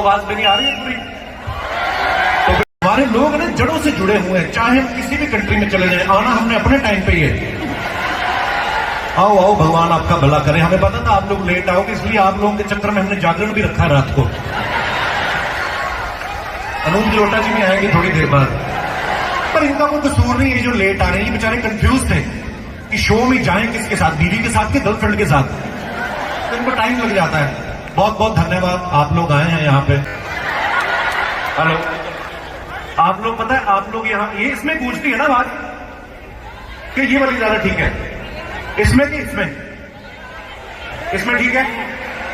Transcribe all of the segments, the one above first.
आपको आवाज मेरी आ रही है पूरी? तो हमारे लोग ना जड़ों से जुड़े हुए हैं, चाहे हम किसी भी कंट्री में चले जाए, आना हमने अपने टाइम पे ही है। आओ आओ, भगवान आपका भला करे। हमें पता था आप लोग लेट आओगे, इसलिए आप लोगों के चक्कर में हमने जागरण भी रखा रात को। अनूप जलोटा जी भी आएंगे थोड़ी देर बाद, पर इनका कोई कसूर नहीं है जो लेट आ रहे हैं। ये बेचारे कंफ्यूज थे कि शो में जाएं किसके साथ, बीवी के साथ कि गर्लफ्रेंड के साथ, तो इनको टाइम लग जाता है। बहुत बहुत धन्यवाद, आप लोग आए हैं यहाँ पे। हेलो, आप लोग पता है, आप लोग यहाँ ये इसमें पूछती है ना बात कि ये वाली ज्यादा ठीक है, इसमें कि इसमें ठीक है।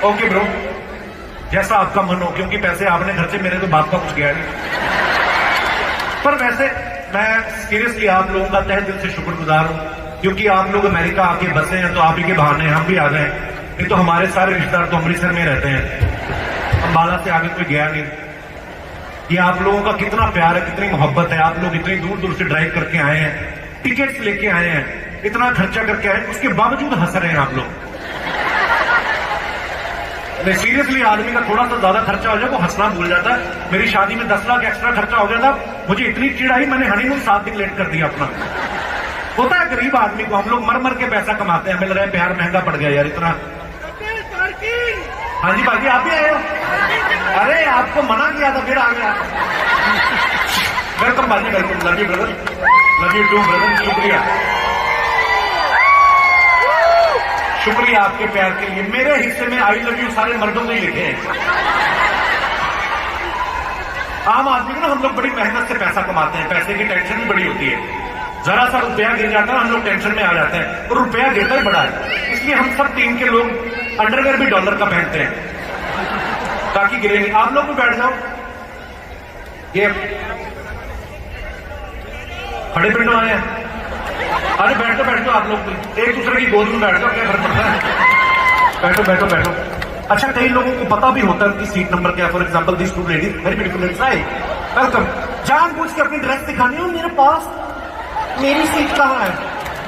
ओके ब्रो, जैसा आपका मन हो, क्योंकि पैसे आपने घर से, मेरे तो बाप का कुछ गया नहीं। पर वैसे मैं सीरियसली आप लोगों का तहे दिल से शुक्रगुजार हूं, क्योंकि आप लोग अमेरिका आके बसे हैं, तो आप ही के बहाने हम भी आ गए। नहीं तो हमारे सारे रिश्तेदार तो अमृतसर में रहते हैं, अंबाला से आगे कोई गया नहीं। ये आप लोगों का कितना प्यार है, कितनी मोहब्बत है। आप लोग इतनी दूर दूर से ड्राइव करके आए हैं, टिकट्स लेके आए हैं, इतना खर्चा करके आए, उसके बावजूद हंस रहे हैं आप लोग। सीरियसली आदमी का थोड़ा सा ज्यादा खर्चा हो जाए वो हंसना भूल जाता है। मेरी शादी में 10 लाख एक्स्ट्रा खर्चा हो जाता, मुझे इतनी चिढ़ आई, मैंने हनीमून 7 दिन लेट कर दिया अपना। होता है गरीब आदमी को, हम लोग मर मर के पैसा कमाते हैं, हमें लग रहा है प्यार महंगा पड़ गया यार इतना। हाँ जी भाजी, आप भी आए हो? अरे आपको मना किया था, फिर आ गया। वेलकम भाजी, welcome. Love you brother, love you too brother. शुक्रिया, शुक्रिया आपके प्यार के लिए। मेरे हिस्से में आई लव यू सारे मर्दों ने लिखे हैं। आम आदमी को ना, हम लोग बड़ी मेहनत से पैसा कमाते हैं, पैसे की टेंशन भी बड़ी होती है। जरा सा रुपया गिर जाता है हम लोग टेंशन में आ जाते हैं, और रुपया गिरता ही बड़ा है। इसलिए हम सब टीम के लोग अंडरवेयर भी डॉलर का पहनते हैं ताकि गिरे नहीं। आप लोग भी बैठ जाओ, ये खड़े पिंडों आए हैं। अरे बैठो बैठो, आप लोग एक दूसरे की गोद में बैठ जाओ, क्या फर्क पड़ता है। बैठो बैठो बैठो। अच्छा, कई लोगों को पता भी होता है उनकी सीट नंबर क्या। For example this two ladies, very beautiful ladies, hi welcome. जानबूझ के अपनी ड्रेस दिखानी हो, मेरे पास मेरी सीट कहाँ है,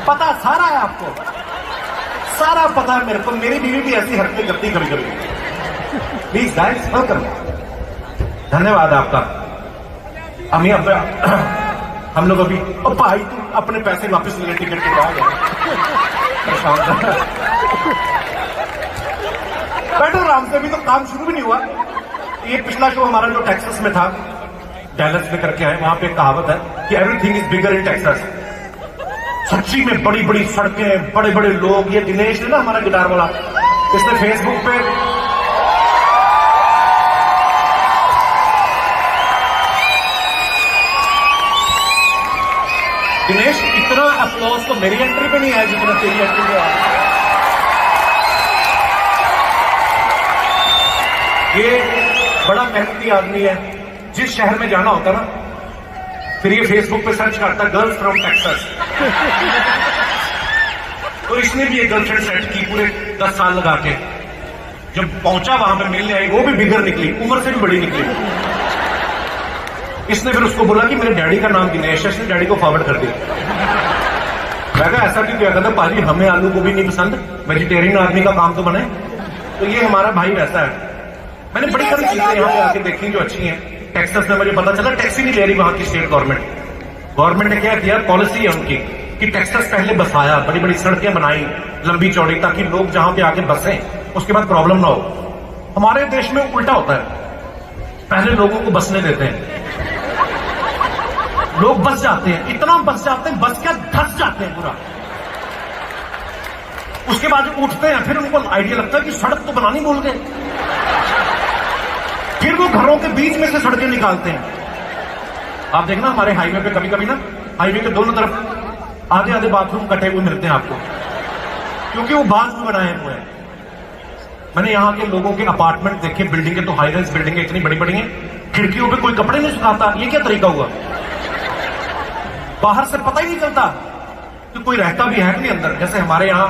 पता सारा है आपको, सारा पता है मेरे को। मेरी बीवी भी ऐसी हरकतें करती कभी कभी। प्लीज गाइस, वेलकम, धन्यवाद आपका। हम लोग अभी, ओ भाई तू अपने पैसे वापस ले, टिकट के बाद बैठो आराम से, अभी तो काम शुरू भी नहीं हुआ। ये पिछला शो हमारा जो टेक्सास में था, डैलस में करके आए, वहां पे कहावत है कि everything is bigger in Texas. सच्ची में बड़ी बड़ी सड़कें, बड़े बड़े लोग। ये दिनेश है ना हमारा गिटार वाला, इसने फेसबुक पे दिनेश, इतना अप्लॉज तो मेरी एंट्री पे नहीं आया जितना तेरी एंट्री पे आया। ये बड़ा मेहनती आदमी है। जिस शहर में जाना होता ना, फिर ये फेसबुक पे सर्च करता गर्ल्स फ्रॉम टेक्सास। तो इसने भी एक गर्लफ्रेंड सेट की पूरे 10 साल लगा के। जब पहुंचा वहां पे मिलने आई, वो भी बिगर निकली, उम्र से भी बड़ी निकली। इसने फिर उसको बोला कि मेरे डैडी का नाम दिनेश है, इसने डैडी को फॉरवर्ड कर दिया। मैं कहा ऐसा क्यों? क्या कहता, पाजी हमें आलू गोभी नहीं पसंद, वेजिटेरियन आदमी का काम तो बने। तो ये हमारा भाई वैसा है। मैंने बड़ी सारी चीजें यहाँ पे आके देखी जो अच्छी हैं। टेक्सास में मुझे पता चला टैक्सी नहीं ले रही वहां की स्टेट गवर्नमेंट ने क्या किया, पॉलिसी है उनकी कि टेक्सास पहले बसाया, बड़ी बड़ी सड़कें बनाई लंबी चौड़ी, ताकि लोग जहां पे आके बसें उसके बाद प्रॉब्लम ना हो। हमारे देश में उल्टा होता है, पहले लोगों को बसने देते हैं, लोग बस जाते हैं, इतना बस जाते हैं, बस क्या धस जाते हैं पूरा। उसके बाद जब उठते हैं फिर उनको आइडिया लगता है कि सड़क तो बनानी भूल गए, फिर वो घरों के बीच में से सड़कें निकालते हैं। आप देखना हमारे हाईवे पे कभी कभी ना, हाईवे के दोनों तरफ आधे आधे बाथरूम कटे हुए मिलते हैं आपको, क्योंकि वो बांध में बनाए हुए हैं। मैंने यहाँ के लोगों के अपार्टमेंट देखे, बिल्डिंगें तो हाई राइज बिल्डिंगें इतनी बड़ी बड़ी हैं, खिड़कियों पे कोई कपड़े नहीं सुखाता। ये क्या तरीका हुआ? बाहर से पता ही नहीं चलता कि कोई रहता भी है कि अंदर। जैसे हमारे यहाँ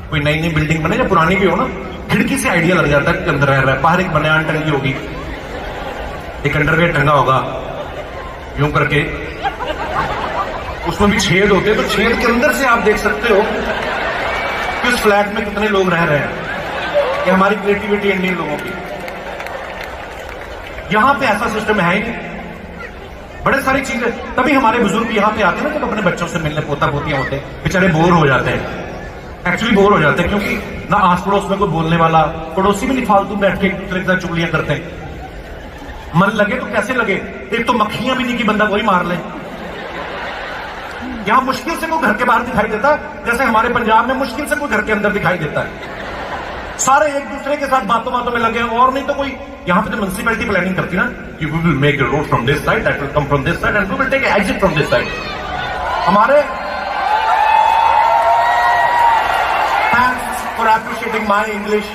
कोई नई नई बिल्डिंग बने या पुरानी भी हो ना, खिड़की से आइडिया लग जाता है कि अंदर रह रहा है। बाहर एक बनियान टंगी होगी, एक अंडरवेयर टंगा होगा यूं करके, उसमें भी छेद होते हैं, तो छेद के अंदर से आप देख सकते हो कि उस फ्लैट में कितने लोग रह रहे हैं। ये हमारी क्रिएटिविटी इंडियन लोगों की। यहां पे ऐसा सिस्टम है ही नहीं। बड़े सारी चीजें, तभी हमारे बुजुर्ग यहां पे आते हैं ना, जब अपने बच्चों से मिलने, पोता पोतियां होते हैं, बेचारे बोर हो जाते हैं, एक्चुअली बोर हो जाते हैं, क्योंकि ना आस पड़ोस में कोई बोलने वाला, पड़ोसी भी नहीं फालतू बैठ के एक दूसरे के साथ चुगलियां करते हैं। मन लगे तो कैसे लगे, एक तो मक्खियां भी नहीं कि बंदा वही मार ले। यहां मुश्किल से कोई घर के बाहर दिखाई देता है, जैसे हमारे पंजाब में मुश्किल से कोई घर के अंदर दिखाई देता है। सारे एक दूसरे के साथ बातों बातों में लगे हैं, और नहीं तो कोई यहां पे तो म्युनिसिपैलिटी प्लानिंग करती ना, कि we will make a road from this side, that will come from this side and we will take exit from this side. हमारे thanks for appreciating my English,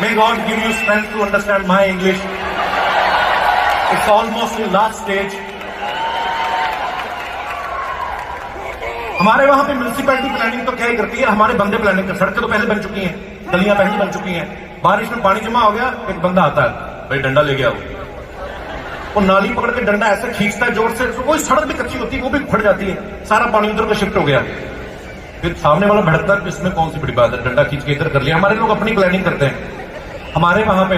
may God give you strength to understand my English, it's almost in last stage. हमारे वहां पे municipality planning तो क्या ही करती है, हमारे बंदे प्लानिंग कर, सड़कें तो पहले बन चुकी हैं, गलियां पहले बन चुकी हैं, बारिश में पानी जमा हो गया, एक बंदा आता है, भाई डंडा ले गया वो नाली पकड़ के डंडा ऐसे खींचता है जोर से, कोई सड़क भी कच्ची होती है वो भी फट जाती है, सारा पानी उधर का शिफ्ट हो गया। फिर सामने वाला भड़कता है, इसमें कौन सी बड़ी बात है, डंडा खींच के इधर कर लिया। हमारे लोग अपनी प्लानिंग करते हैं। हमारे वहां पे,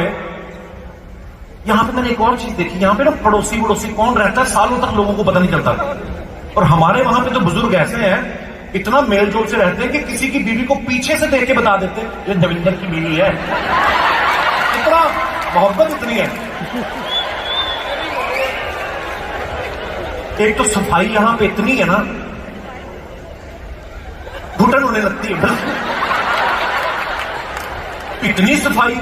यहां पे मैंने एक और चीज देखी, यहां पे ना पड़ोसी वड़ोसी कौन रहता है सालों तक लोगों को पता नहीं चलता। और हमारे वहां पे तो बुजुर्ग ऐसे हैं, इतना मेल जोल से रहते हैं कि किसी की बीवी को पीछे से देख के बता देते हैं ये दविंदर की बीवी है। इतना मोहब्बत इतनी है। एक तो सफाई यहां पे इतनी है ना, घुटन होने लगती है, इतनी सफाई।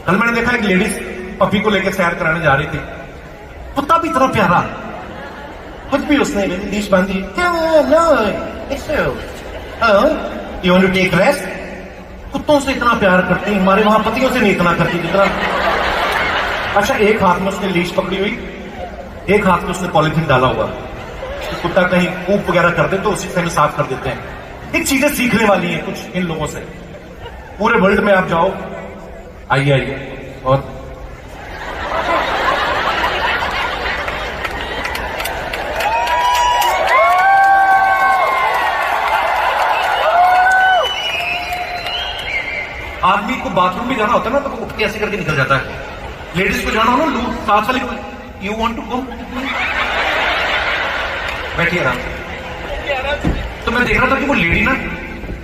कल मैंने देखा एक लेडीज पपी को लेकर सैर कराने जा रही थी, कुत्ता भी इतना प्यारा, कुछ भी उसने लीश बांधी, you want to take rest. कुत्तों से इतना प्यार करती है, हमारे वहां पतियों से नहीं इतना करती जितना। अच्छा, एक हाथ में उसने लीश पकड़ी हुई, एक हाथ में उसने पॉलिथीन डाला हुआ, तो कुत्ता कहीं ऊप वगैरह कर दे तो उसी से साफ कर देते हैं। एक चीजें सीखने वाली हैं कुछ इन लोगों से। पूरे वर्ल्ड में आप जाओ, आइए आइए, और आदमी को बाथरूम में जाना होता है ना, तो वो उठ के ऐसे करके निकल जाता है। लेडीज को जाना हो ना, लू साथ वाली को, यू वांट टू गो, बैठिए आराम से। तो मैं देख रहा था कि वो लेडी ना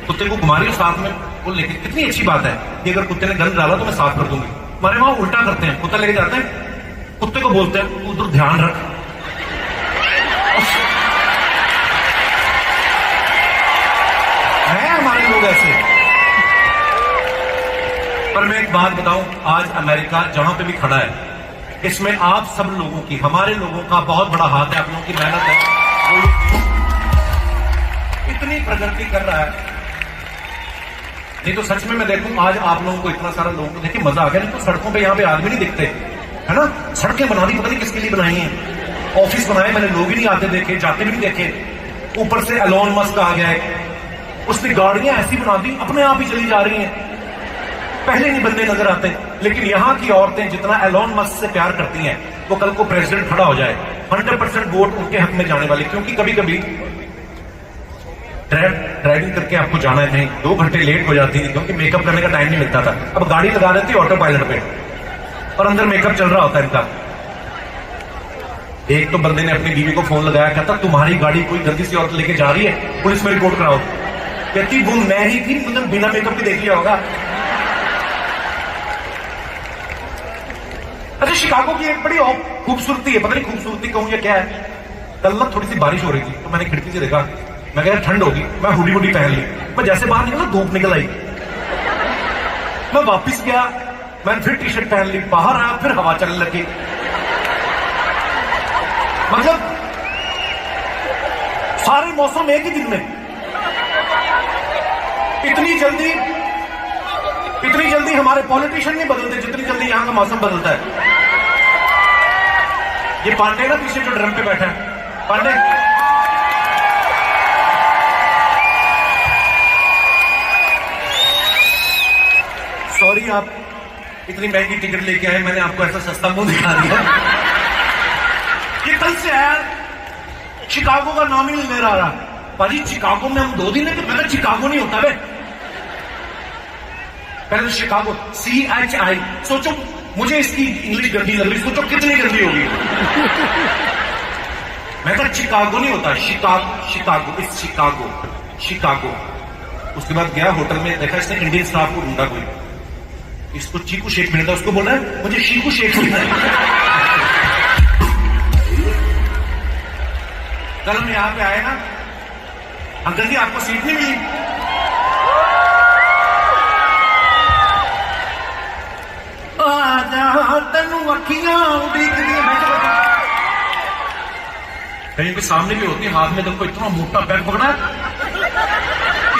कुत्ते को घुमा रही है साथ में, वो लेके, कितनी अच्छी बात है कि अगर कुत्ते ने गंद डाला तो मैं साफ कर दूंगी। हमारे वहां उल्टा करते हैं, कुत्ता लेके जाते हैं, कुत्ते को बोलते हैं उधर ध्यान रख। है हमारे लोग ऐसे। पर मैं एक बात बताऊं, आज अमेरिका जहां पे भी खड़ा है, इसमें आप सब लोगों की, हमारे लोगों का बहुत बड़ा हाथ है, आप लोगों की मेहनत है, वो इतनी प्रगति कर रहा है। नहीं तो सच में मैं देखूं आज आप लोगों को, इतना सारा लोगों को देखिए मजा आ गया। नहीं तो सड़कों पे यहाँ पे आदमी नहीं दिखते, है ना। सड़कें बना दी, पता नहीं किसके लिए बनाई हैं, ऑफिस बनाए, मैंने लोग ही नहीं आते देखे, जाते भी नहीं देखे। ऊपर से एलोन मस्क आ गया है, उसने गाड़ियां ऐसी बना दी अपने आप ही चली जा रही हैं, पहले नहीं बंदे नजर आते। लेकिन यहां की औरतें जितना एलोन मस्क से प्यार करती हैं, वो कल को प्रेसिडेंट खड़ा हो जाए 100% वोट उनके हक में जाने वाली। क्योंकि कभी कभी ड्राइविंग करके आपको जाना है, नहीं 2 घंटे लेट हो जाती थी क्योंकि मेकअप करने का टाइम नहीं मिलता था। अब गाड़ी लगा देती ऑटो पायलट पे और अंदर मेकअप चल रहा होता है इनका। एक तो बंदे ने अपनी बीवी को फोन लगाया, कहता तुम्हारी गाड़ी कोई गंदी सी औरत लेके जा रही है, पुलिस में रिपोर्ट कराओ। कहती वो मैं ही थी, मतलब बिना मेकअप के देख लिया होगा। अच्छा, शिकागो की एक बड़ी खूबसूरती है, पता नहीं खूबसूरती कहूं या क्या है। कल ना थोड़ी सी बारिश हो रही थी, तो मैंने खिड़की से देखा, मैं कह ठंड होगी, मैं हुडी वुडी पहन ली। मैं जैसे बाहर निकला धूप निकल आई, मैं वापिस गया, मैंने फिर टी शर्ट पहन ली, बाहर आया, फिर हवा चलने लगी। मतलब सारे मौसम एक ही दिन में। इतनी जल्दी हमारे पॉलिटिशियन नहीं बदलते जितनी जल्दी यहां का मौसम बदलता है। ये पांडे ना पीछे जो ड्रम पे बैठा है, पांडे, सॉरी आप इतनी महंगी टिकट लेके आए, मैंने आपको ऐसा सस्ता मुंह दिखा दिया। ये कल से है, शिकागो का नाम ही नहीं ले रहा। पाजी चिकागो में हम 2 दिन है, तो मैं चिकागो नहीं होता बे। पहले तो शिकागो, CHI, सोचो मुझे इसकी इंग्लिश गंदी लग रही, सोचो कितनी गंदी होगी। मैं तो शिकागो नहीं होता, शिकागो, इट्स शिकागो, शिकागो। उसके बाद गया होटल में, देखा इसने इंडियन स्टाफ को ढूंढा कोई, इसको चीकू शेक मिलता, उसको बोला मुझे शीकू शेक मिलता है। कल हम यहां पे आए ना, अंकल जी आपको सीट नहीं मिली, तेनू अखियां कहीं के सामने भी होती, हाथ में देखो इतना मोटा बैग पकड़ा,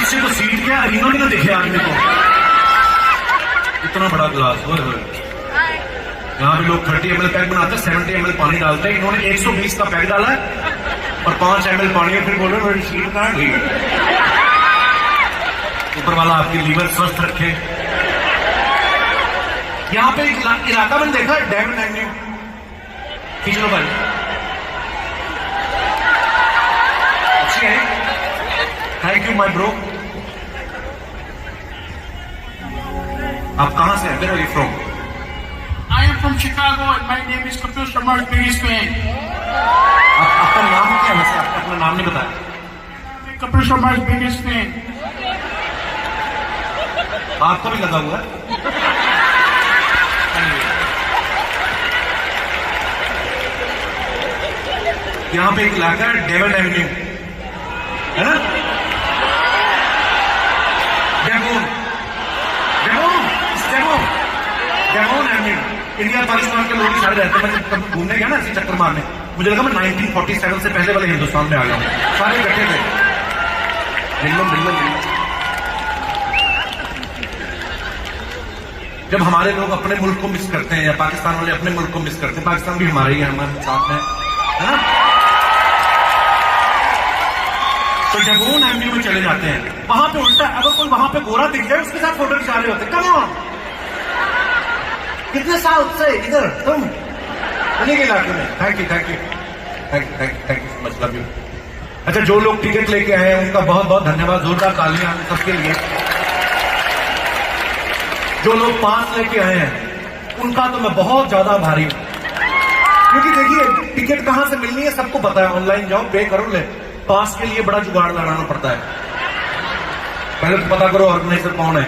इससे तो सीट क्या अरीना भी ना दिखे आदमी को, इतना बड़ा गिलास। यहाँ पे लोग 30 ml पैक बनाते हैं, 70 ml पानी डालते हैं, इन्होंने 120 का पैक डाला है और 5 ml पानी है, फिर बोलो मेरी सीट कहाँ गई। ऊपर वाला आपकी लीवर स्वस्थ रखे। यहाँ पे एक इलाका मैंने देखा है, डेवन एवेन्यू, खींच लो भाई, अच्छी है, थैंक यू माय ब्रो। आप कहां से हैं? Where are you from? I am from Chicago and my name is Kapil Sharma's biggest fan. आपका नाम क्या है? आपका अपना नाम नहीं बताया। Kapil Sharma's biggest fan. आपको भी लगा हुआ है? यहाँ पे एक इलाका है डेवन एवेन्यू, है ना? डेवोन एवेन्यू, इंडिया पाकिस्तान के लोग सारे रहते हैं। मैं जब घूमने गया ना ऐसे चक्कर मारने, मुझे लगा मैं 1947 से पहले वाले हिंदुस्तान में आ गया हूं, सारे इकट्ठे थे। जब हमारे लोग अपने मुल्क को मिस करते हैं या पाकिस्तान वाले अपने मुल्क को मिस करते हैं, पाकिस्तान भी हमारे ही है, हमारे साथ में, है ना? तो डेवोन एवेन्यू में चले जाते हैं, वहां पे उल्टा, अगर कोई वहां पे गोरा दिख जाए उसके साथ फोटो खिंचा रहे होते, कम ऑन, कितने साउथ से इधर तुम उन्हीं के इलाके में। Thank you much, love you. अच्छा, जो लोग टिकट लेके आए हैं उनका बहुत बहुत धन्यवाद, जोरदार तालियां सबके लिए। जो लोग पास लेके आए हैं उनका तो मैं बहुत ज्यादा आभारी हूं, क्योंकि देखिए टिकट कहां से मिलनी है सबको पता है, ऑनलाइन जाओ पे करो, ले। पास के लिए बड़ा जुगाड़ लगाना पड़ता है, पहले तो पता करो ऑर्गेनाइजर कौन है,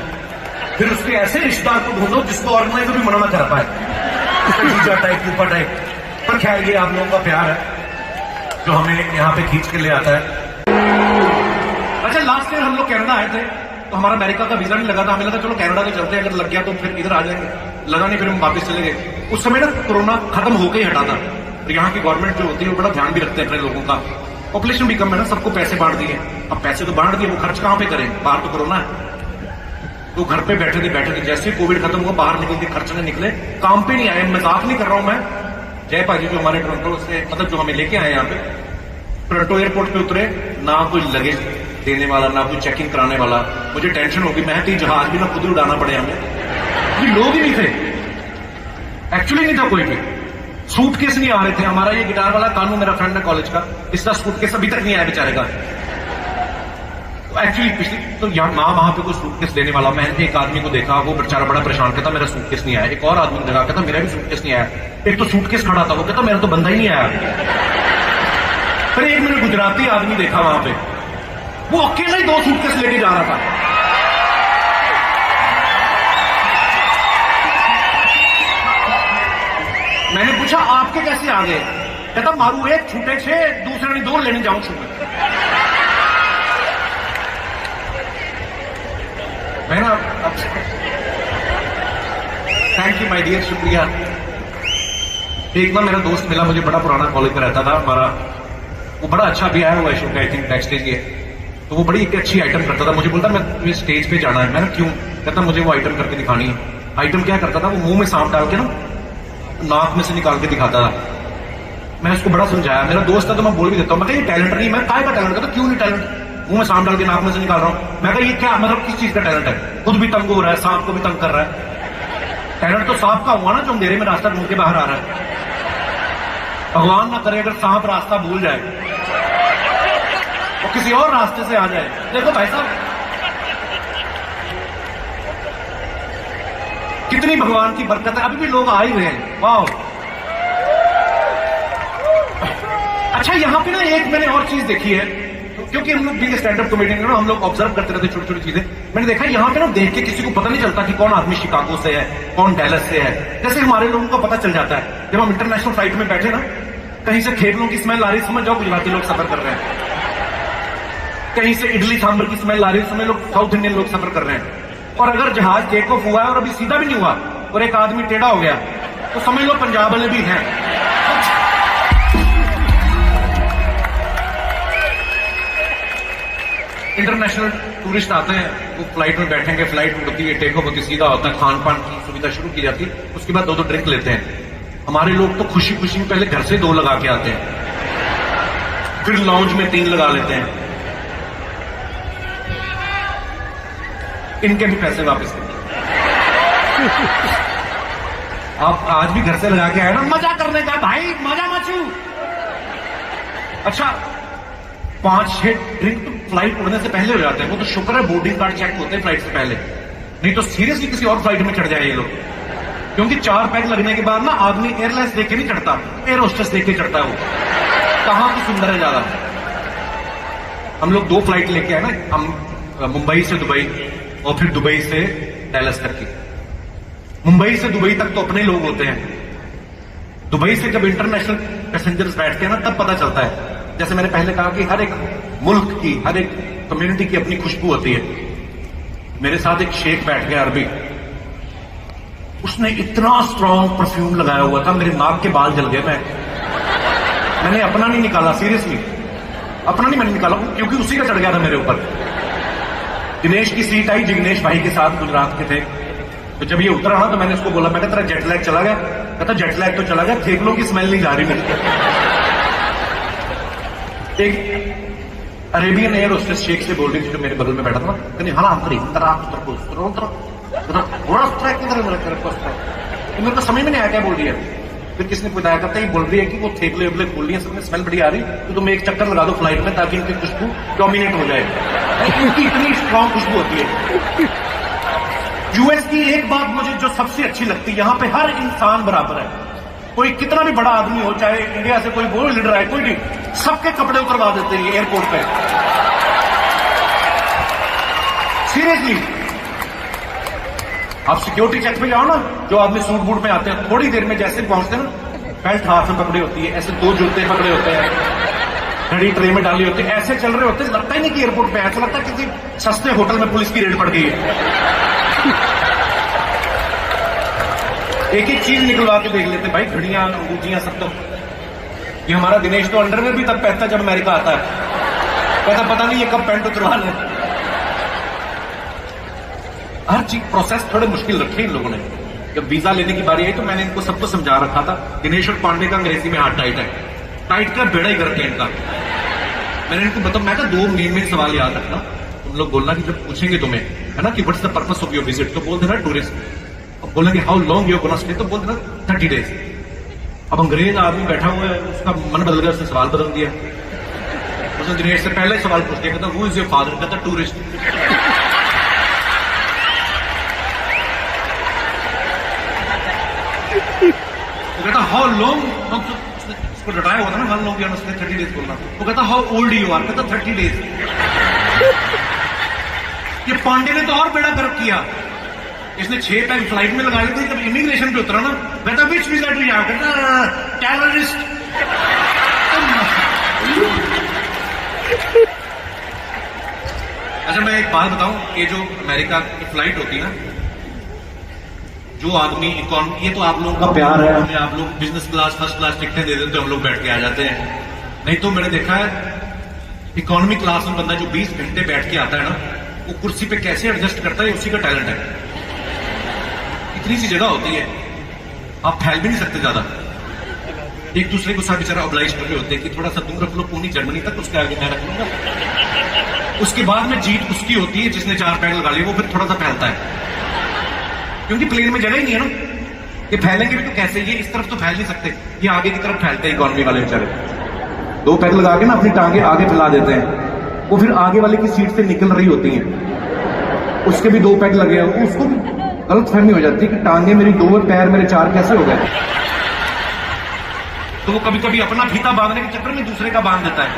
फिर उसके ऐसे रिश्तेदार को ढूंढो जिसको ऑर्गेनाइजर भी मना ना कर पाए, जीजा टाइप, फूफा टाइप। पर खैर ये आप लोगों का प्यार है जो हमें यहाँ पे खींच के ले आता है। अच्छा, लास्ट ईयर हम लोग कनाडा आए थे, तो हमारा अमेरिका का वीजा नहीं लगा था, हमें लगा चलो कनाडा के चलते हैं, अगर लग गया तो फिर इधर आ जाएंगे, लगा नहीं, फिर हम वापस चले गए। उस समय ना कोरोना खत्म होकर ही हटा था, तो यहाँ की गवर्नमेंट जो होती है वो बड़ा ध्यान भी रखते हैं अपने लोगों का, पॉपुलेशन भी कम है ना, सबको पैसे बांट दिए। अब पैसे तो बांट दिए, वो खर्च कहां पे करें, बाहर तो कोरोना है, तो घर पे बैठे थे, जैसे ही कोविड खत्म हुआ बाहर निकल के खर्चने निकले, काम पे नहीं आए। मजाक नहीं कर रहा हूं मैं, जय भाजी जो हमारे टोरंटो से, मतलब जो हमें लेके आए यहाँ पे, टोरंटो एयरपोर्ट पे उतरे, ना कोई लगेज देने वाला, ना कोई चेकिंग कराने वाला। मुझे टेंशन होगी, मैं कहीं जहाज भी ना खुद ही उड़ाना पड़े हमें, ये लोग ही नहीं थे, एक्चुअली नहीं था कोई भी। सूटकेस नहीं आ रहे थे, हमारा ये गिटार वाला कानू मेरा फ्रेंड है कॉलेज का, इसका सूटकेस अभी तक नहीं आया बेचारे का। तो एक्चुअली पिछली तो यहाँ वहां पे कोई सूटकेस देने वाला, मैंने एक आदमी को देखा, वो बेचारा बड़ा परेशान, कहता मेरा सूटकेस नहीं आया। एक और आदमी लगा, कहता मेरा भी सूटकेस नहीं आया। एक तो सूटकेस खड़ा था, वो कहता मेरा तो बंदा ही नहीं आया। फिर एक मैंने गुजराती आदमी देखा वहां पे, वो अकेला ही 2 सूटकेस लेके जा रहा था। मैंने पूछा आपके कैसे आ गए, कहता मारू एक छूटे छे, दूसरे ने 2 लेने जाऊं छूटे। मैं ना थैंक यू माय डियर, शुक्रिया। एक ना मेरा दोस्त मिला मुझे, बड़ा पुराना कॉलेज में रहता था हमारा, वो बड़ा अच्छा भी आया हुआ है shoot, I think back stage ये, तो वो बड़ी एक अच्छी आइटम करता था। मुझे बोलता मैं स्टेज पे जाना है, मैंने क्यों, कहता मुझे वो आइटम करके दिखानी है। आइटम क्या करता था, वो मुंह में सांप डाल के ना नाक में से निकाल के दिखाता था। मैंने उसको बड़ा समझाया, मेरा दोस्त था तो मैं बोल भी देता हूँ, मैं ये टैलेंट नहीं, मैं काय का टैलेंट, कहता क्यों नहीं टैलेंट, मुंह में सांप डाल के नाक में से निकाल रहा हूं। मैं कहा ये क्या मतलब किस चीज का टैलेंट है, खुद भी तंग हो रहा है, सांप को भी तंग कर रहा है। टैलेंट तो सांप का हुआ ना जो अंधेरे में रास्ता ढूंढ के बाहर आ रहा है। भगवान ना करे अगर सांप रास्ता भूल जाए और किसी और रास्ते से आ जाए। देखो भाई साहब, कितनी भगवान की बरकत है, अभी भी लोग आ ही रहे हैं। वाह। अच्छा, यहाँ पे ना एक मैंने और चीज देखी है, क्योंकि हम लोग भी स्टैंड अप कॉमेडियन ना, हम लोग ऑब्जर्व करते रहते छोटी छोटी चीजें। मैंने देखा यहाँ पे ना देख के किसी को पता नहीं चलता कि कौन आदमी शिकागो से है, कौन डैलस से है। जैसे हमारे लोगों को पता चल जाता है जब हम इंटरनेशनल फ्लाइट में बैठे ना, कहीं से खेतों की स्मेल आ रही, समझ जाओ गुजराती लोग सफर कर रहे हैं। कहीं से इडली सांभर की स्मेल आ रही, समझ लो साउथ इंडियन लोग सफर कर रहे हैं। और अगर जहाज टेक ऑफ हुआ है और अभी सीधा भी नहीं हुआ और एक आदमी टेढ़ा हो गया, तो समझ लो पंजाब वाले भी हैं। इंटरनेशनल टूरिस्ट आते हैं, वो फ्लाइट में बैठेंगे, फ्लाइट उड़ती है, टेक ऑफ होती, सीधा होता है, खान पान की सुविधा शुरू की जाती है, उसके बाद 2-2 ड्रिंक लेते हैं। हमारे लोग तो खुशी खुशी में पहले घर से 2 लगा के आते हैं, फिर लॉन्ज में 3 लगा लेते हैं। इनके भी पैसे वापस करिए। आप आज भी घर से लगा के आए ना, मजा करने का भाई, मजा मचू। अच्छा, 5-6 ड्रिंक तो फ्लाइट उड़ने से पहले हो जाते हैं। वो तो शुक्र है बोर्डिंग कार्ड चेक होते हैं फ्लाइट से पहले, नहीं तो सीरियसली किसी और फ्लाइट में चढ़ जाए ये लोग। क्योंकि 4 पैक लगने के बाद ना आदमी एयरलाइंस देख के नहीं चढ़ता, एयर होस्टेस देख के चढ़ता है। वो कहां की सुंदर है ज्यादा। हम लोग 2 फ्लाइट लेके आए ना, हम मुंबई से दुबई और फिर दुबई से डैलस तक की। मुंबई से दुबई तक तो अपने लोग होते हैं, दुबई से जब इंटरनेशनल पैसेंजर्स बैठते हैं ना, तब पता चलता है। जैसे मैंने पहले कहा कि हर एक मुल्क की, हर एक कम्युनिटी की अपनी खुशबू होती है। मेरे साथ एक शेख बैठ गया अरबी, उसने इतना स्ट्रॉन्ग परफ्यूम लगाया हुआ था, मेरे नाक के बाल जल गए। मैंने अपना नहीं निकाला, सीरियसली अपना नहीं मैंने निकाला, क्योंकि उसी का चढ़ गया था मेरे ऊपर। दिनेश की सीट आई जिग्नेश भाई के साथ, गुजरात के थे। तो जब ये उतरा ना, तो मैंने उसको बोला, मैं तेरा जेट लैग चला गया? कहता जेट लैग तो चला गया, थेपलों की स्मेल नहीं जा रही मेरी। एक अरेबियन एयर होस्टेस शेख से बोल रही थी, जो मेरे बगल में बैठा था ना, कहती हाँ अंतरी मेरे को समझ में नहीं आया क्या बोल रही है। फिर किसने बताया, करता ये बोल रही है कि वो थेपले वेपले खोल रही है, सब में स्मेल बड़ी आ रही, तो तुम एक चक्कर लगा दो फ्लाइट में, ताकि इनकी खुशबू डोमिनेट हो जाए। इनकी इतनी स्ट्रॉन्ग खुशबू होती है। यूएस की एक बात मुझे जो सबसे अच्छी लगती है, यहाँ पे हर इंसान बराबर है। कोई कितना भी बड़ा आदमी हो, चाहे इंडिया से कोई वो लीडर है, कोई नहीं, सबके कपड़े उतरवा देते हैं एयरपोर्ट पे। सीरियसली, आप सिक्योरिटी चेक पे जाओ ना, जो आदमी सूट बूट में आते हैं, थोड़ी देर में जैसे पहुंचते हैं ना, बेल्ट हाथ में पकड़ी होती है, ऐसे 2 जूते पकड़े होते हैं, घड़ी ट्रे में डाली होती है, ऐसे चल रहे होते हैं। लगता ही नहीं कि एयरपोर्ट पे, ऐसा लगता है किसी सस्ते होटल में पुलिस की रेड पड़ गई है। एक एक चीज निकलवा के देख लेते भाई, घड़ियां, अंगूठियां, सब। तो ये हमारा दिनेश तो अंडरवेयर भी तब पहनता जब अमेरिका आता है, कहता पता नहीं ये कब पैंट उतरवा ले। हर चीज प्रोसेस थोड़े मुश्किल रखे इन लोगों ने। जब वीजा लेने की बारी आई तो मैंने इनको सबको समझा रखा था, दिनेश और पांडे का अंग्रेजी में हाथ टाइट है, टाइट का बेड़ा ही करके इनका। मैंने इनको बताया, मैं कहा 2 मेन सवाल याद रखना, तुम लोग बोलना कि जब पूछेंगे तुम्हें, है ना, कि what's the purpose of your visit, तो बोल देना टूरिस्ट। बोलेंगे how long you gonna stay, तो बोल देना 30 डेज। अब अंग्रेज आदमी बैठा हुआ है, उसका मन बदल गया, उसने सवाल बदल दिया। उसने दिनेश से पहले सवाल पूछ दिया, कहता हु इज योर फादर, कहता टूरिस्ट। तो कहता हाउ लॉन्ग, उसको डटाया हुआ था ना, हाउ लॉन्ग यू, उसने 30 डेज बोलना। तो कहता हाउ ओल्ड यू आर, कहता 30 डेज। ये पांडे ने तो और बेड़ा गर्क किया, इसने 6 पैक फ्लाइट में लगा ली थी। जब इमिग्रेशन पे उतरा ना, कहता विच वीजा टू यहाँ, कहता टेररिस्ट। अच्छा, मैं एक बात बताऊं, ये जो अमेरिका की फ्लाइट होती है ना, जो आदमी इकोनॉमी, ये तो आप लोगों का प्यार है, हमें आप लोग बिजनेस क्लास, फर्स्ट क्लास टिकटें दे देते हो, हम लोग बैठ के आ जाते हैं। नहीं तो मैंने देखा है इकोनॉमी क्लास में बंदा जो 20 घंटे बैठ के आता है ना, वो कुर्सी पे कैसे एडजस्ट करता है, उसी का टैलेंट है। इतनी सी जगह होती है, आप फैल भी नहीं सकते ज्यादा। एक दूसरे को साथ बेचारा ऑब्लाइज कर रहे होते हैं कि थोड़ा सा दूर रख लो, पूरी जर्मनी तक, उसके आगे मैं रख लूंगा। उसके बाद में जीत उसकी होती है जिसने 4 पैक लगा लिए, वो फिर थोड़ा सा फैलता है, क्योंकि प्लेन में जगह ही नहीं है ना। ये फैलेंगे भी तो कैसे, ये इस तरफ तो फैल नहीं सकते, ये आगे की तरफ फैलते हैं इकोनॉमी वाले बेचारे। 2 पैक लगा के ना अपनी टांगे आगे फैला देते हैं, वो फिर आगे वाले की सीट से निकल रही होती हैं, उसके भी 2 पैक लगे हैं, उसको भी गलत फहमी हो जाती है कि टांगे मेरी 2 और पैर मेरे 4 कैसे हो गए। तो वो कभी कभी अपना फीता बांधने के चक्कर में दूसरे का बांध देता है।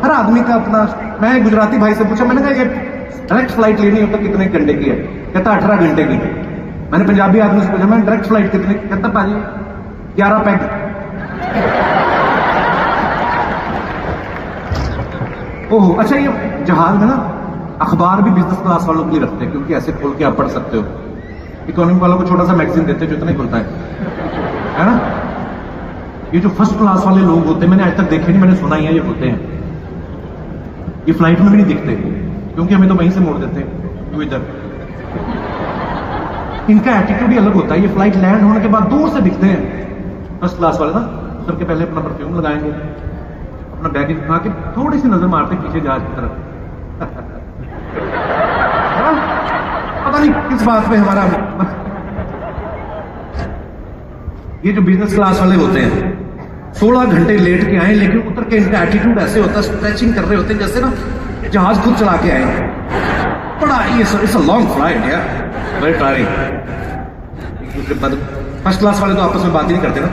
हर आदमी का अपना। मैं गुजराती भाई से पूछा, मैंने कहा ये डायरेक्ट फ्लाइट लेनी हो तो कितने घंटे की है? कहता 18 घंटे की। मैंने पंजाबी आदमी से पूछा, मैं डायरेक्ट फ्लाइट कितने? कहता पाजी 11 पैग। ओह अच्छा, ये जहाज में ना अखबार भी बिजनेस क्लास वालों के लिए रखते हैं, क्योंकि ऐसे खोल के आप पढ़ सकते हो। इकोनॉमी वालों को छोटा सा मैगजीन देते हैं जो इतना ही खुलता है ना। ये जो फर्स्ट क्लास वाले लोग होते हैं, मैंने आज तक देखे नहीं, मैंने सुना ही है ये होते हैं। ये फ्लाइट में भी नहीं दिखते, क्योंकि हमें तो वहीं से मोड़ देते हैं जो इधर। इनका एटीट्यूड ही अलग होता है। ये फ्लाइट लैंड होने के बाद दूर से दिखते हैं फर्स्ट क्लास वाले ना। उतर के पहले अपना परफ्यूम लगाएंगे, अपना बैगेज उठा के थोड़ी सी नजर मारते पीछे जहाज की तरफ। पता नहीं किस बात पे हमारा। ये जो बिजनेस क्लास वाले होते हैं 16 घंटे लेट के आए, लेकिन उतर के इनका एटीट्यूड ऐसे होता है, स्ट्रेचिंग कर रहे होते हैं जैसे ना जहाज खुद चला के आए। बड़ा इट्स अ लॉन्ग फ्लाइट यार, वेरी टायरिंग। फर्स्ट क्लास वाले तो आपस में बात ही नहीं करते ना।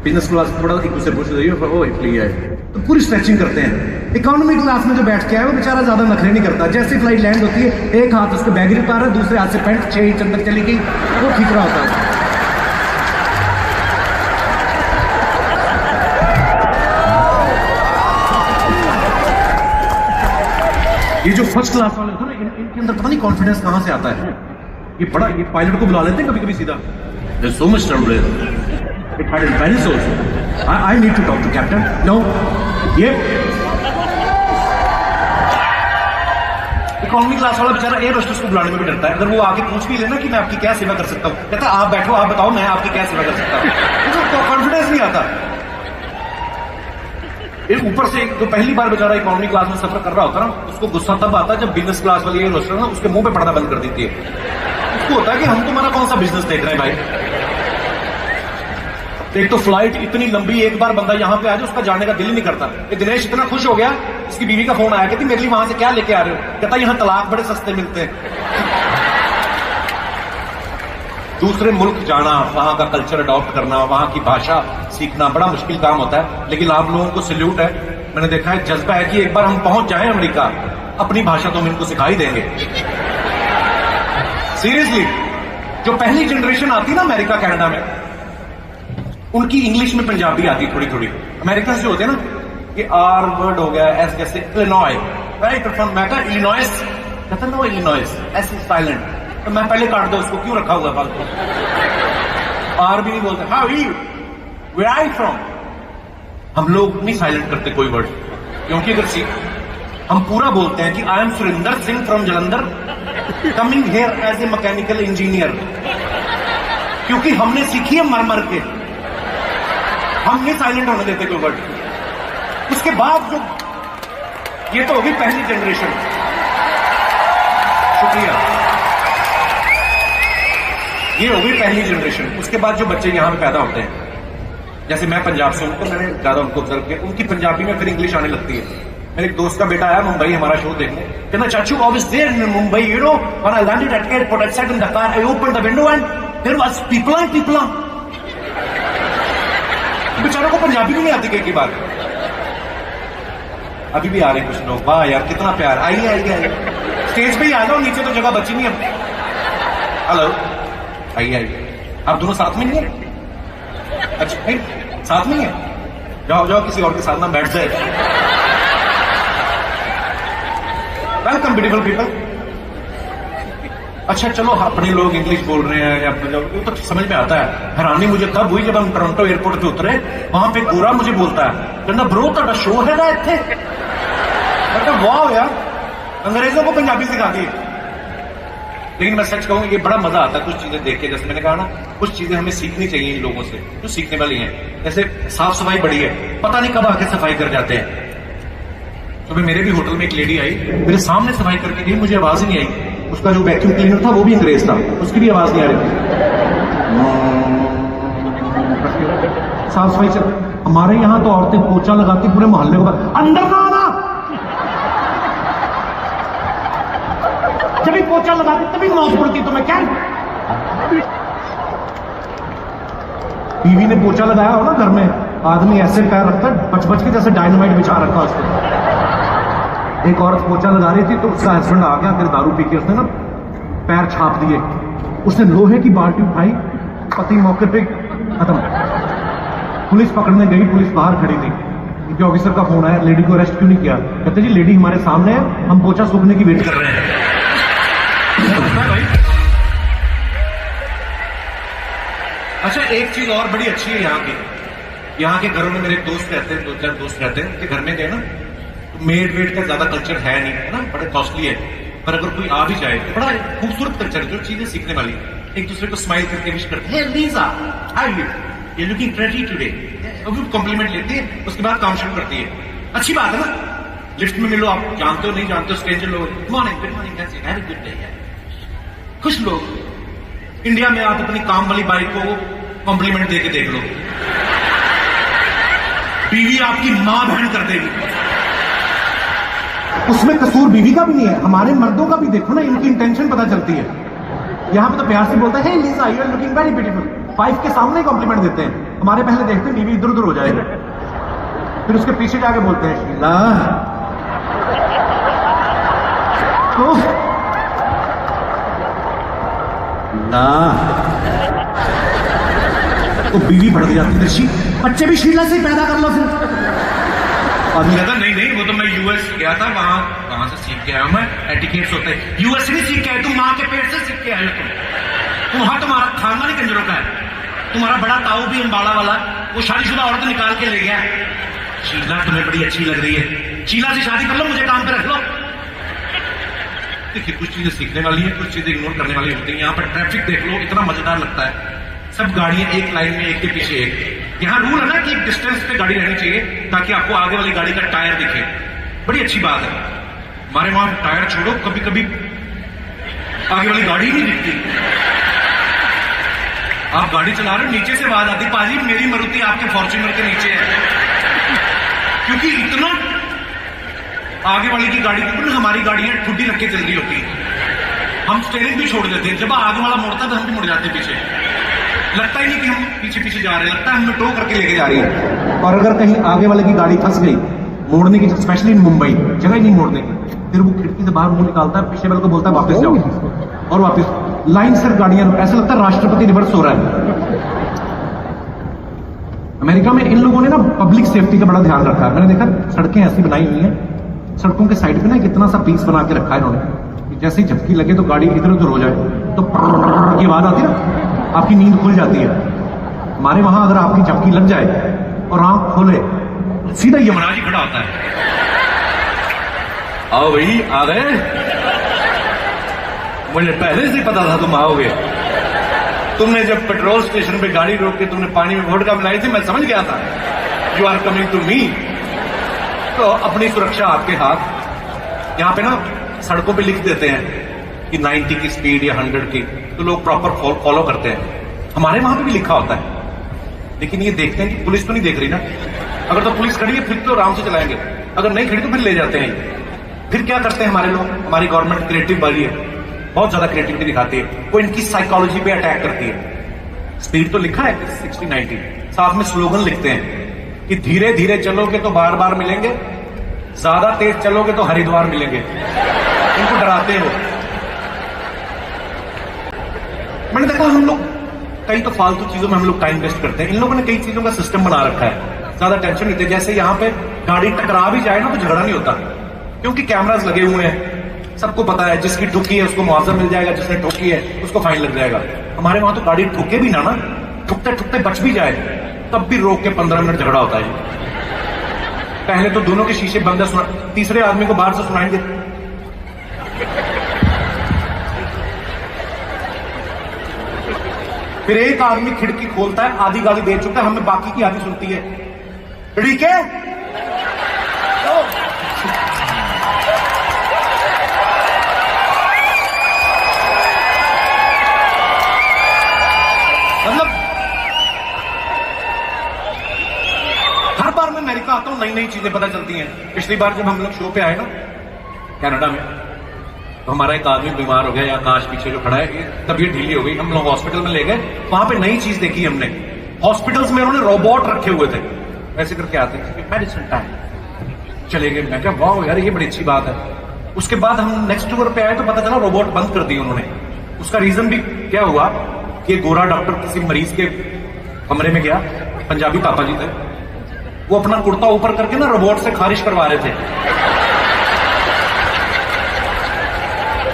बिजनेस क्लास थोड़ा एक दूसरे पूछ रही है, ओ इटली है, तो पूरी स्ट्रेचिंग करते हैं। इकोनॉमी क्लास में जो बैठ के आया वो बेचारा ज्यादा नखरे नहीं करता। जैसे फ्लाइट लैंड होती है, एक हाथ उसके बैगेज उतारा है, दूसरे हाथ से पैंट 6 इंच अंदर चली गई, वो ठीक रहा होता है। ये जो फर्स्ट क्लास वाले होते हैं ना, इनके अंदर पता नहीं कॉन्फिडेंस कहां से आता है। ये पायलट को बुला लेते हैं कभी कभी सीधा, there's so much turbulences. It had in Paris also. I need to talk to captain. No, ये इकोनॉमी क्लास वाला बेचारा एयर होस्टेस को बुलाने में भी डरता है। अगर वो आके पूछ भी लेना कि मैं आपकी क्या सेवा कर सकता हूँ, कहता आप बैठो, आप बताओ मैं आपकी क्या सेवा कर सकता हूँ। तो कॉन्फिडेंस नहीं आता। ऊपर से जो पहली बार बेचारा इकोनॉमी क्लास में सफर कर रहा होता ना, उसको गुस्सा तब आता है जब बिजनेस क्लास वाली एयर होस्टेस ना उसके मुंह पे पर्दा बंद कर देती है। उसको होता है कि हम तुम्हारा कौन सा बिजनेस देख रहे हैं भाई। एक तो फ्लाइट इतनी लंबी, एक बार बंदा यहां पे आ जाए उसका जाने का दिल ही नहीं करता। ये दिनेश इतना खुश हो गया, इसकी बीवी का फोन आया, कहती मेरे लिए वहां से क्या लेके आ रहे हो? कहता यहां तलाक बड़े सस्ते मिलते हैं। दूसरे मुल्क जाना, वहां का कल्चर अडॉप्ट करना, वहां की भाषा सीखना बड़ा मुश्किल काम होता है, लेकिन आप लोगों को सैल्यूट है। मैंने देखा है जज्बा है कि एक बार हम पहुंच जाएं अमेरिका, अपनी भाषा तो हम इनको सिखा ही देंगे। सीरियसली, जो पहली जनरेशन आती है ना अमेरिका कनाडा में, उनकी इंग्लिश में पंजाबी आती थोड़ी थोड़ी। अमेरिकन जो होते हैं ना, कि आर वर्ड हो गया, एस जैसे इलिनॉय, राइट फ्रॉम, मैं कहा इलिनॉयस, कहता no Illinois, S is silent, तो मैं पहले काट दो उसको, क्यों रखा हुआ फालतू। आर भी नहीं बोलते। How are you, where are you from. हम लोग नहीं साइलेंट करते कोई वर्ड, क्योंकि अगर हम पूरा बोलते हैं कि I am Surendra Singh from Jalandhar, coming here as a mechanical engineer, क्योंकि हमने सीखी है मर मर के। हम नहीं साइलेंट होने देते कोई वर्ड। उसके बाद जो ये तो होगी पहली जनरेशन, शुक्रिया, ये होगी पहली जनरेशन। उसके बाद जो बच्चे यहां पे पैदा होते हैं, जैसे मैं पंजाब से हूं तो मैंने ज्यादा उनको ऑब्जर्व किया, उनकी पंजाबी में फिर इंग्लिश आने लगती है। मेरे एक दोस्त का बेटा आया मुंबई हमारा शो देखने, कहना चाचू I was there in Mumbai, you know, when I landed at airport, I sat in the car, I opened the window and there was people. बेचारों को पंजाबी भी नहीं आती कई बार। अभी भी आ रहे कुछ लोग, वाह यार कितना प्यार। आइए आइए आइए, स्टेज पे ही आ जाओ, नीचे तो जगह बची नहीं है। हेलो, आइए आइए। आप दोनों साथ में नहीं है? अच्छा नहीं साथ में ही है, जाओ जाओ किसी और के साथ ना बैठ जाए। Welcome beautiful people. अच्छा चलो, अपने लोग इंग्लिश बोल रहे हैं या तो समझ में आता है। हैरानी मुझे तब हुई जब हम टोरंटो एयरपोर्ट पे उतरे, वहां पे गोरा मुझे बोलता है, कहना ब्रो ਤੁਹਾਡਾ शो है ना इतने। मतलब वाह यार, अंग्रेजों को पंजाबी सिखा दी। लेकिन मैं सच कहूं, ये बड़ा मजा आता है कुछ चीजें देख के। जैसे मैंने कहा ना, कुछ चीजें हमें सीखनी चाहिए इन लोगों से जो सीखने वाली हैं। जैसे साफ सफाई बड़ी है, पता नहीं कब आके सफाई कर जाते हैं। तो मेरे भी होटल में एक लेडी आई, मेरे सामने सफाई करके गई, मुझे आवाज ही नहीं आई। उसका जो वैक्यूम क्लीनर था वो भी अंग्रेज था, उसकी भी आवाज नहीं आ रही थी। साफ सफाई चल, हमारे यहां तो औरतें पोछा लगाती पूरे मोहल्ले को, अंदर ना आना, पोछा लगाती तभी मौत पड़ती तुम्हें क्या? बीवी ने पोछा लगाया हो ना घर में, आदमी ऐसे पैर रखता है बच बच के जैसे डायनामाइट बिछा रखा उसको। एक औरत पोछा लगा रही थी तो उसका हस्बैंड आ गया, फिर दारू पी के उसने ना पैर छाप दिए। उसने लोहे की बाल्टी उठाई, पति मौके पे खत्म। पुलिस पकड़ने गई, पुलिस बाहर खड़ी थी। उनके ऑफिसर का फोन आया, लेडी को अरेस्ट क्यों नहीं किया? कहते जी लेडी हमारे सामने है, हम पोछा सूखने की वेट कर रहे हैं। अच्छा एक चीज और बड़ी अच्छी है यहाँ के घरों में मेरे दोस्त रहते हैं, 2-4 दोस्त रहते हैं, उनके घर में गए ना तो मेड वेड का ज्यादा कल्चर है नहीं, है ना, बड़े कॉस्टली है। पर अगर कोई आ भी जाए तो बड़ा खूबसूरत कल्चर है, जो चीजें सीखने वाली। एक दूसरे को स्माइल करके विश करते हैं, Lisa how you looking pretty today, compliment लेती है, उसके बाद काम शुरू करती है। अच्छी बात है ना। लिफ्ट में मिलो, आप जानते हो नहीं जानते हो, स्ट्रेंजर लोग, good morning have a good day. कुछ लोग इंडिया में आप अपनी काम वाली बाइक को कॉम्प्लीमेंट देके देख लो, बीवी आपकी मां बहन कर देगी। उसमें कसूर बीवी का भी नहीं है, हमारे मर्दों का भी देखो ना, इनकी इंटेंशन पता चलती है। यहां पे तो प्यार से बोलता है, hey Lisa you are looking very beautiful, wife के सामने कॉम्प्लीमेंट देते हैं। हमारे पहले देखते हैं बीवी इधर उधर हो जाएगी, फिर उसके पीछे जाके बोलते हैं शीला। तो तो बीवी बढ़ जाती है, बच्चे भी शीला से पैदा कर लो फिर। आदमी कहता नहीं वो तो मैं यूएस गया था, वहां से सीख के आया मैं, एटिकेट्स होते हैं। यूएस नहीं सीख के आए तुम, मां के पेट से सीख के आए तुम। वहां तुम्हारा खानदान ही कंजरों का है। तुम्हारा बड़ा ताऊ भी अंबाला वाला, वो शादीशुदा औरत निकाल के ले गया। शीला तुम्हें बड़ी अच्छी लग रही है, शीला से शादी कर लो, मुझे काम पे रख लो। देखिए कुछ चीजें सीखने वाली है, कुछ चीजें इग्नोर करने वाली होती है। यहाँ पर ट्रैफिक देख लो, इतना मजेदार लगता है, सब गाड़ियां एक लाइन में, एक के पीछे एक। यहाँ रूल है ना कि एक डिस्टेंस पे गाड़ी रहनी चाहिए ताकि आपको आगे वाली गाड़ी का टायर दिखे। बड़ी अच्छी बात है। हमारे वहां टायर छोड़ो, कभी कभी आगे वाली गाड़ी नहीं दिखती। आप गाड़ी चला रहे हो, नीचे से आवाज आती, पाजी मेरी मारुति आपके फॉर्च्यूनर के नीचे है, क्योंकि इतना आगे वाली की गाड़ी के ऊपर हमारी गाड़ियां ठुड्डी रख के चल रही होती है। हम स्टेयरिंग भी छोड़ देते हैं, जब आगे वाला मुड़ता है तो हम भी मुड़ जाते हैं पीछे। लगता ही नहीं कि हम पीछे पीछे जा रहे हैं, लगता है हमें टो करके लेके जा रही है। और अगर कहीं आगे वाले की गाड़ी फंस गई, मोड़ने की, स्पेशली इन मुंबई जगह ही नहीं मोड़ने की, फिर वो खिड़की से बाहर मुंह निकालता है, पीछे वाले को बोलता है वापस जाओ, और वापस लाइन से गाड़ियां, ऐसा लगता है राष्ट्रपति रिवर्स हो रहा है। अमेरिका में इन लोगों ने ना पब्लिक सेफ्टी का बड़ा ध्यान रखा है। मैंने देखा सड़कें ऐसी बनाई हुई हैं, सड़कों के साइड पे ना कितना सा पीस बना के रखा है इन्होंने, जैसे ही झपकी लगे तो गाड़ी इधर उधर हो जाए तो की आवाज आती है ना, आपकी नींद खुल जाती है। हमारे वहां अगर आपकी झपकी लग जाए और आंख खोले, सीधा यमराज ही खड़ा होता है, आओ भाई आ गए, मुझे पहले से पता था तुम आओगे। तुमने जब पेट्रोल स्टेशन पे गाड़ी रोक के तुमने पानी में वोडका मिलाई थी, मैं समझ गया था you are coming to me. तो अपनी सुरक्षा आपके हाथ। यहाँ पे ना सड़कों पे लिख देते हैं कि 90 की स्पीड या 100 की, तो लोग प्रॉपर फॉलो करते हैं। हमारे वहां पे भी लिखा होता है, लेकिन ये देखते हैं कि पुलिस तो नहीं देख रही ना। अगर तो पुलिस खड़ी है फिर तो आराम से चलाएंगे, अगर नहीं खड़ी तो फिर ले जाते हैं। फिर क्या करते हैं हमारे लोग, हमारी गवर्नमेंट क्रिएटिव वाली है, बहुत ज्यादा क्रिएटिविटी दिखाती है, वो इनकी साइकोलॉजी पे अटैक करती है। स्पीड तो लिखा है 60-90, साथ में स्लोगन लिखते हैं कि धीरे धीरे चलोगे तो बार बार मिलेंगे, ज्यादा तेज चलोगे तो हरिद्वार मिलेंगे। इनको डराते हो। मैंने देखा हम लोग कई तो फालतू चीजों में हम लोग टाइम वेस्ट करते हैं। इन लोगों ने कई चीजों का सिस्टम बना रखा है, ज्यादा टेंशन नहीं लेते। जैसे यहाँ पे गाड़ी टकरा भी जाए ना तो झगड़ा नहीं होता, क्योंकि कैमरास लगे हुए हैं, सबको पता है जिसकी ठुकी है उसको मुआवजा मिल जाएगा, जिसने ठोकी है उसको फाइन लग जाएगा। हमारे वहां तो गाड़ी ठोके भी ना ठुकते ठुकते बच भी जाए तब भी रोक के 15 मिनट झगड़ा होता है। पहले तो दोनों के शीशे बंद है, तीसरे आदमी को बाहर से सुनाएंगे, फिर एक आदमी खिड़की खोलता है, आधी गाली दे चुका है, हमें बाकी की आधी सुनती है। ठीक है, मतलब हर बार मैं अमेरिका आता हूं नई नई चीजें पता चलती हैं। पिछली बार जब हम लोग शो पे आए ना कनाडा में, तो हमारा एक आदमी बीमार हो गया, या आकाश पीछे जो खड़ा है, तबीयत ढीली हो गई, हम लोग हॉस्पिटल में ले गए। वहां पे नई चीज देखी हमने, हॉस्पिटल्स में उन्होंने रोबोट रखे हुए थे, ऐसे करके आते थे, मेडिसिन टाइम, चले गए। मैं क्या वाह यार, ये बड़ी अच्छी बात है। उसके बाद हम नेक्स्ट टूर पे आए तो पता चला रोबोट बंद कर दिए उन्होंने। उसका रीजन भी क्या हुआ कि गोरा डॉक्टर किसी मरीज के कमरे में गया, पंजाबी पापा जी थे, वो अपना कुर्ता ऊपर करके ना रोबोट से खारिश करवा रहे थे।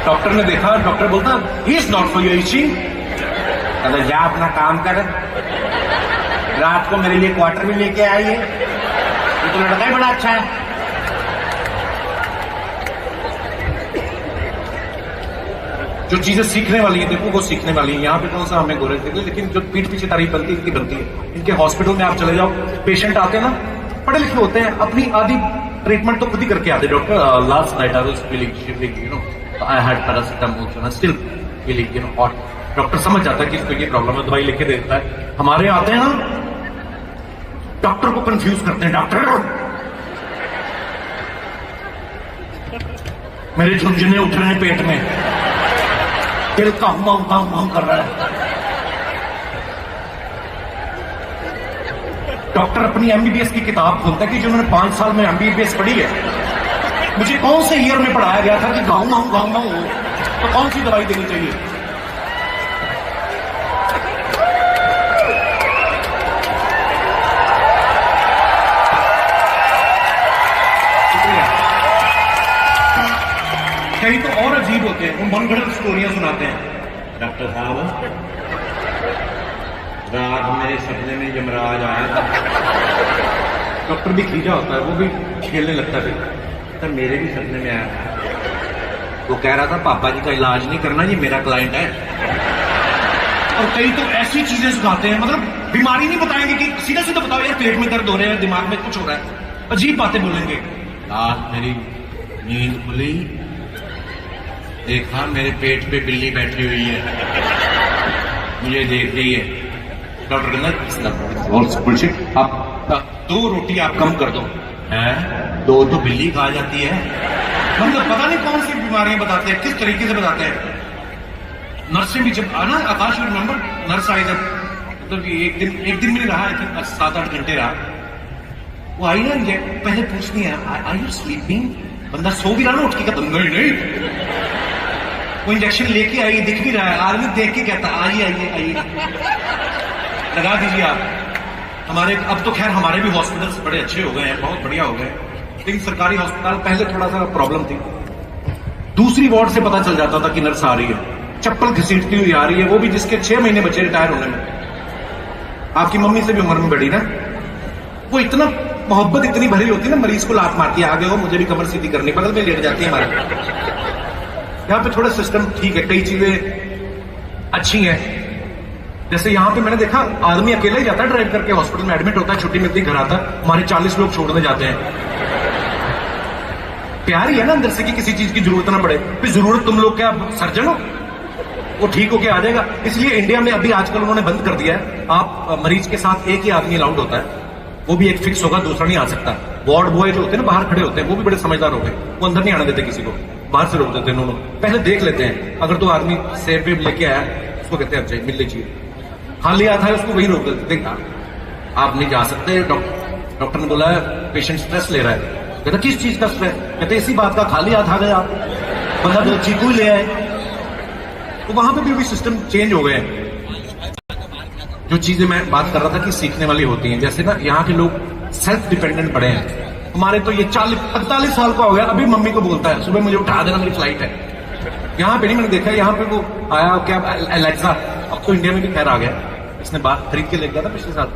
डॉक्टर ने देखा, डॉक्टर बोलता ही is not for your itching, जा अपना काम कर, रात को मेरे लिए क्वार्टर भी लेके आइए, ये तो लड़का ही बड़ा अच्छा है। जो चीजें सीखने वाली है, देखो वो सीखने वाली है। यहाँ पे कौन सा हमें गोरे थे, लेकिन जो पीठ पीछे तारीफ बनती है इनकी बनती है। इनके हॉस्पिटल में आप चले जाओ, पेशेंट आते हैं ना, पढ़े लिखे होते हैं, अपनी आधी ट्रीटमेंट तो खुद ही करके आते। Doctor last night I was feeling you know I had paracetamol so I still feeling you know hot. Doctor समझ जाता है कि इसको ये प्रॉब्लम है, दवाई लिख के देता है। हमारे आते हैं ना, डॉक्टर को कंफ्यूज करते हैं। डॉक्टर मेरे झुंझुने उठ रहे हैं पेट में, दिल का हम कर रहा है। डॉक्टर अपनी एमबीबीएस की किताब खोलता है कि जो मैंने 5 साल में एमबीबीएस पढ़ी है, मुझे कौन से ईयर में पढ़ाया गया था कि गाऊं तो कौन सी दवाई देनी चाहिए। कई तो और अजीब होते हैं, वो मनगढ़ंत स्टोरियां सुनाते हैं। डॉक्टर साहब, रात मेरे सपने में यमराज आया था। डॉक्टर भी खींचा होता है, वो भी खेलने लगता है। तो मेरे भी सपने में आया था, वो कह रहा था पापा जी का इलाज नहीं करना, ये मेरा क्लाइंट है। और कई तो ऐसी चीजें सिखाते हैं, मतलब बीमारी नहीं बताएंगे कि सीधा सीधा बताओ यार पेट में दर्द हो रहा है, दिमाग में कुछ हो रहा है, अजीब बातें बोलेंगे। रात मेरी नींद खुली, देखा मेरे पेट पे बिल्ली बैठी हुई है, मुझे देख रही है। डॉक्टर कहना आप 2 रोटी आप कम कर दो, है 2 तो बिल्ली खा जाती है। मतलब पता नहीं कौन सी बीमारियां बताते हैं, किस तरीके से बताते हैं। नर्सें भी जब आना, आकाश रिमेंबर नर्स आई जब, मतलब एक दिन भी रहा है, 7-8 घंटे रहा, वो आई ना, ये पहले पूछनी है आर यू स्लीपिंग, बंदा सो भी रहा ना, उठ के कहता नहीं। वो इंजेक्शन लेके आई, दिख भी रहा है, आदमी देख के कहता आइए आइए आइए, लगा दीजिए आप। हमारे अब तो खैर हमारे भी हॉस्पिटल्स बड़े अच्छे हो गए हैं, बहुत बढ़िया हो गए, लेकिन सरकारी हॉस्पिटल पहले थोड़ा सा प्रॉब्लम थी। दूसरी वार्ड से पता चल जाता था कि नर्स आ रही है, चप्पल घसीटती हुई आ रही है, वो भी जिसके 6 महीने बचे रिटायर होने में। आपकी मम्मी से भी उम्र में बड़ी ना, वो इतना मोहब्बत इतनी भरी होती है ना, मरीज को लात मारती है, आगे हो मुझे भी कमर सीधी करनी, बगल में लेट जाती है हमारे। यहाँ पे थोड़ा सिस्टम ठीक है, कई चीजें अच्छी हैं। जैसे यहाँ पे मैंने देखा आदमी अकेला ही जाता है ड्राइव करके, हॉस्पिटल में एडमिट होता है, छुट्टी मिलती घर आता है, हमारे 40 लोग छोड़ने जाते हैं। प्यार ही है ना अंदर से कि किसी चीज की जरूरत ना पड़े। फिर जरूरत तुम लोग क्या सर्जन हो, वो ठीक होके आ जाएगा। इसलिए इंडिया में अभी आजकल उन्होंने बंद कर दिया है, आप मरीज के साथ एक ही आदमी अलाउड होता है, वो भी एक फिक्स होगा, दूसरा नहीं आ सकता। वार्ड बॉय जो होते हैं ना बाहर खड़े होते हैं, वो भी बड़े समझदार हो गए, वो अंदर नहीं आने देते किसी को, बाहर से रोक देते हैं। उन्होंने पहले देख लेते हैं, अगर तो आदमी सेब वेब लेके आया, उसको कहते हैं अच्छा मिल लीजिए, खाली आता है उसको वही रोक देते, देखा आप नहीं जा सकते। डॉक्टर ने बोला पेशेंट स्ट्रेस ले रहा है, कहता किस चीज का स्ट्रेस, कहते इसी बात का, खाली हाथ आ गए आप, बंदा तो चीकू ही ले आए। तो वहां पे भी सिस्टम चेंज हो गए हैं। जो चीजें मैं बात कर रहा था कि सीखने वाली होती हैं, जैसे ना यहाँ के लोग सेल्फ डिपेंडेंट बड़े हैं। हमारे तो ये 40-45 साल का हो गया, अभी मम्मी को बोलता है सुबह मुझे उठा देना, मेरी फ्लाइट है। यहाँ पे नहीं, मैंने देखा यहाँ पे वो आया क्या एलेक्सा, अब तो इंडिया में भी खैर आ गया, इसने बात खरीद के ले गया था पिछले साल,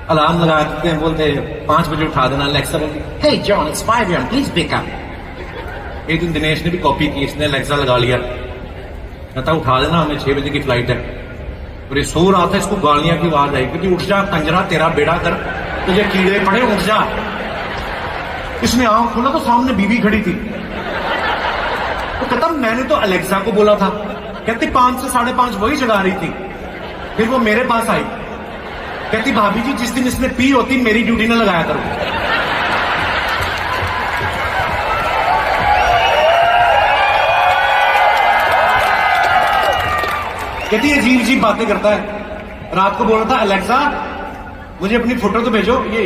अलार्म लगा देते हैं, बोलते 5 बजे उठा देना। एलेक्सा बोलती hey John it's 5 AM please wake up. एक दिन दिनेश ने भी कॉपी की, इसने एलेक्सा लगा लिया, कहता उठा देना हमें 6 बजे की फ्लाइट है। और ये सो रहा था, इसको गालियां की आवाज आई, क्योंकि उठ जा कंजरा, तेरा बेड़ा कर, तुझे कीड़े पड़े, उठ जा। इसने आंख खोला तो सामने बीवी खड़ी थी, तो कहता मैंने तो अलेक्सा को बोला था, कहती 5 से 5:30 वही जगा रही थी। फिर वो मेरे पास आई, कहती भाभी जी जिस दिन इसने पी होती मेरी ड्यूटी न लगाया करो। कहती है अजीब अजीब बातें करता है। रात को बोल रहा था अलेक्सा मुझे अपनी फोटो तो भेजो ये।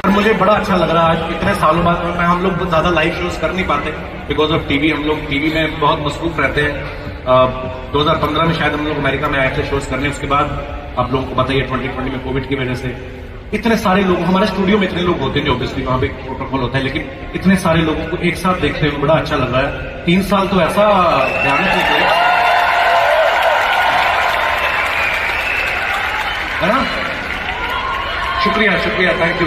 और मुझे बड़ा अच्छा लग रहा है आज इतने सालों बाद। मैं हम लोग ज्यादा लाइव शोज कर नहीं पाते बिकॉज ऑफ टीवी। हम लोग टीवी में बहुत मसरूफ रहते हैं। 2015 में शायद हम लोग अमेरिका में आए थे शोज करने। उसके बाद आप लोगों को बताइए 2020 में कोविड की वजह से इतने सारे लोग, हमारे स्टूडियो में इतने लोग होते हैं जो ऑब्वियसली वहां पे प्रोटोकॉल होता है, लेकिन इतने सारे लोगों को एक साथ देखने में बड़ा अच्छा लग रहा है। 3 साल तो ऐसा भयानक निकले है ना। शुक्रिया शुक्रिया, थैंक यू।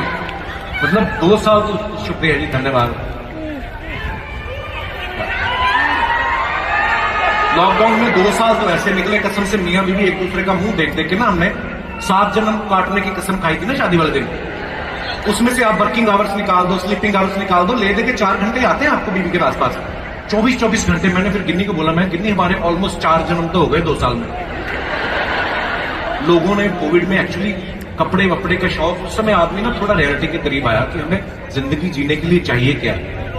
मतलब 2 साल तो शुक्रिया जी, धन्यवाद। लॉकडाउन में 2 साल तो ऐसे निकले कसम से, मियां बीवी एक दूसरे का मुंह देख देख के ना हमने 7 जन्म काटने की कसम खाई थी ना शादी वाले दिन। उसमें से आप वर्किंग आवर्स निकाल दो, स्लीपिंग आवर्स निकाल दो, ले दे के 4 घंटे आते हैं आपको बीवी के आसपास। 24-24 घंटे। मैंने फिर गिन्नी को बोला, मैं गिन्नी हमारे ऑलमोस्ट 4 जन्म तो हो गए 2 साल में। लोगों ने कोविड में एक्चुअली कपड़े वपड़े का शौक, उस समय आदमी ना थोड़ा रियलिटी के करीब आया कि हमें जिंदगी जीने के लिए चाहिए क्या,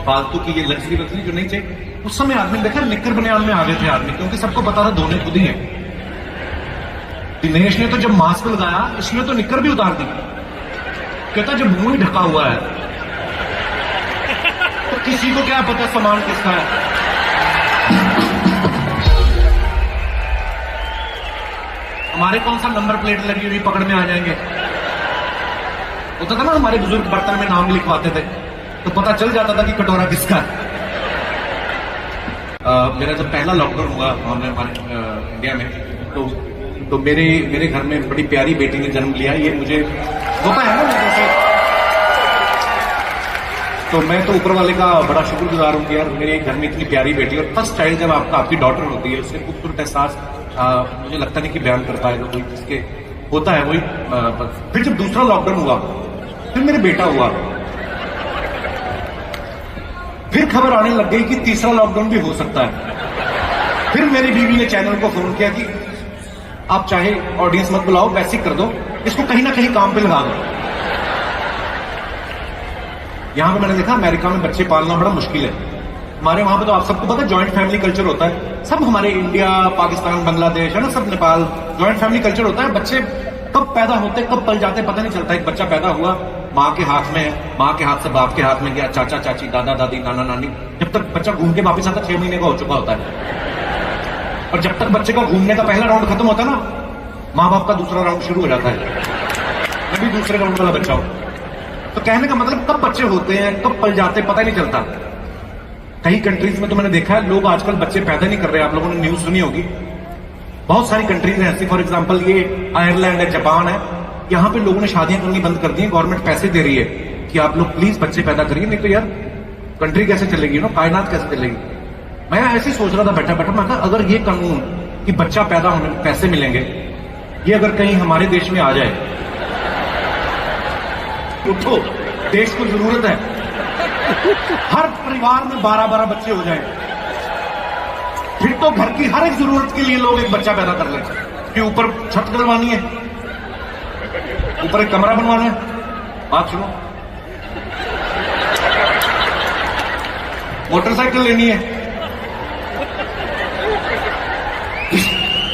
फालतू की ये लग्जरी वग्जरी जो नहीं चाहिए। उस समय आदमी देखा निक्कर बनियान में आ गए थे आदमी, क्योंकि सबको पता था धोने खुद ही है। दिनेश ने तो जब मास्क लगाया इसने तो निक्कर भी उतार दी। कहता जब मुंह ही ढका हुआ है तो किसी को क्या पता सामान किसका है। हमारे कौन सा नंबर प्लेट लगी हुई पकड़ में आ जाएंगे। होता था ना हमारे बुजुर्ग बर्तन में नाम लिखवाते थे तो पता चल जाता था कि कटोरा किसका है। मेरा जब पहला लॉकडाउन हुआ हमारे इंडिया में तो मेरे घर में बड़ी प्यारी बेटी ने जन्म लिया। ये मुझे होता है ना जैसे, तो मैं तो ऊपर वाले का बड़ा शुक्रगुजार हूँ कि यार मेरे घर में इतनी प्यारी बेटी। और फर्स्ट चाइल्ड जब आपकी डॉटर होती है उससे खूबसूरत एहसास मुझे लगता नहीं कि बयान कर पाएगा कोई, जिसके होता है वही। फिर जब दूसरा लॉकडाउन हुआ फिर मेरे बेटा हुआ, फिर खबर आने लग गई कि तीसरा लॉकडाउन भी हो सकता है। फिर मेरी बीवी ने चैनल को फोन किया कि आप चाहे ऑडियंस मत बुलाओ, वैसे कर दो, इसको कहीं ना कहीं काम पे लगा दो। यहां पे मैंने देखा अमेरिका में बच्चे पालना बड़ा मुश्किल है। हमारे वहां पे तो आप सबको पता है जॉइंट फैमिली कल्चर होता है। सब हमारे इंडिया, पाकिस्तान, बांग्लादेश है ना, सब नेपाल जॉइंट फैमिली कल्चर होता है। बच्चे कब पैदा होते कब पल जाते पता नहीं चलता। एक बच्चा पैदा हुआ माँ के हाथ में है, माँ के हाथ से बाप के हाथ में गया, चाचा चाची, दादा दादी, नाना नानी, जब तक बच्चा घूम के वापिस आता 6 महीने का हो चुका होता है। और जब तक बच्चे का घूमने का पहला राउंड खत्म होता है ना, माँ बाप का दूसरा राउंड शुरू हो जाता है। मैं भी दूसरे राउंड वाला बच्चा हूं। तो कहने का मतलब कब बच्चे होते हैं कब पल जाते पता नहीं चलता। कई कंट्रीज में तो मैंने देखा है लोग आजकल बच्चे पैदा नहीं कर रहे। आप लोगों ने न्यूज सुनी होगी, बहुत सारी कंट्रीज हैं ऐसी। फॉर एग्जांपल ये आयरलैंड है, जापान है, यहां पे लोगों ने शादियां करनी बंद कर दी है। गवर्नमेंट पैसे दे रही है कि आप लोग प्लीज बच्चे पैदा करिए, नहीं तो यार कंट्री कैसे चलेगी ना, कायनात कैसे चलेगी। मैं ऐसे ही सोच रहा था बैठा बैठा, मैं कहा अगर ये कानून कि बच्चा पैदा होने में पैसे मिलेंगे ये अगर कहीं हमारे देश में आ जाए, उठो, देश को जरूरत है हर परिवार में 12-12 बच्चे हो जाएं, फिर तो घर की हर एक जरूरत के लिए लोग एक बच्चा पैदा कर लें। कि ऊपर छत डलवानी है, ऊपर एक कमरा बनवाना है, बात सुनो, मोटरसाइकिल लेनी है,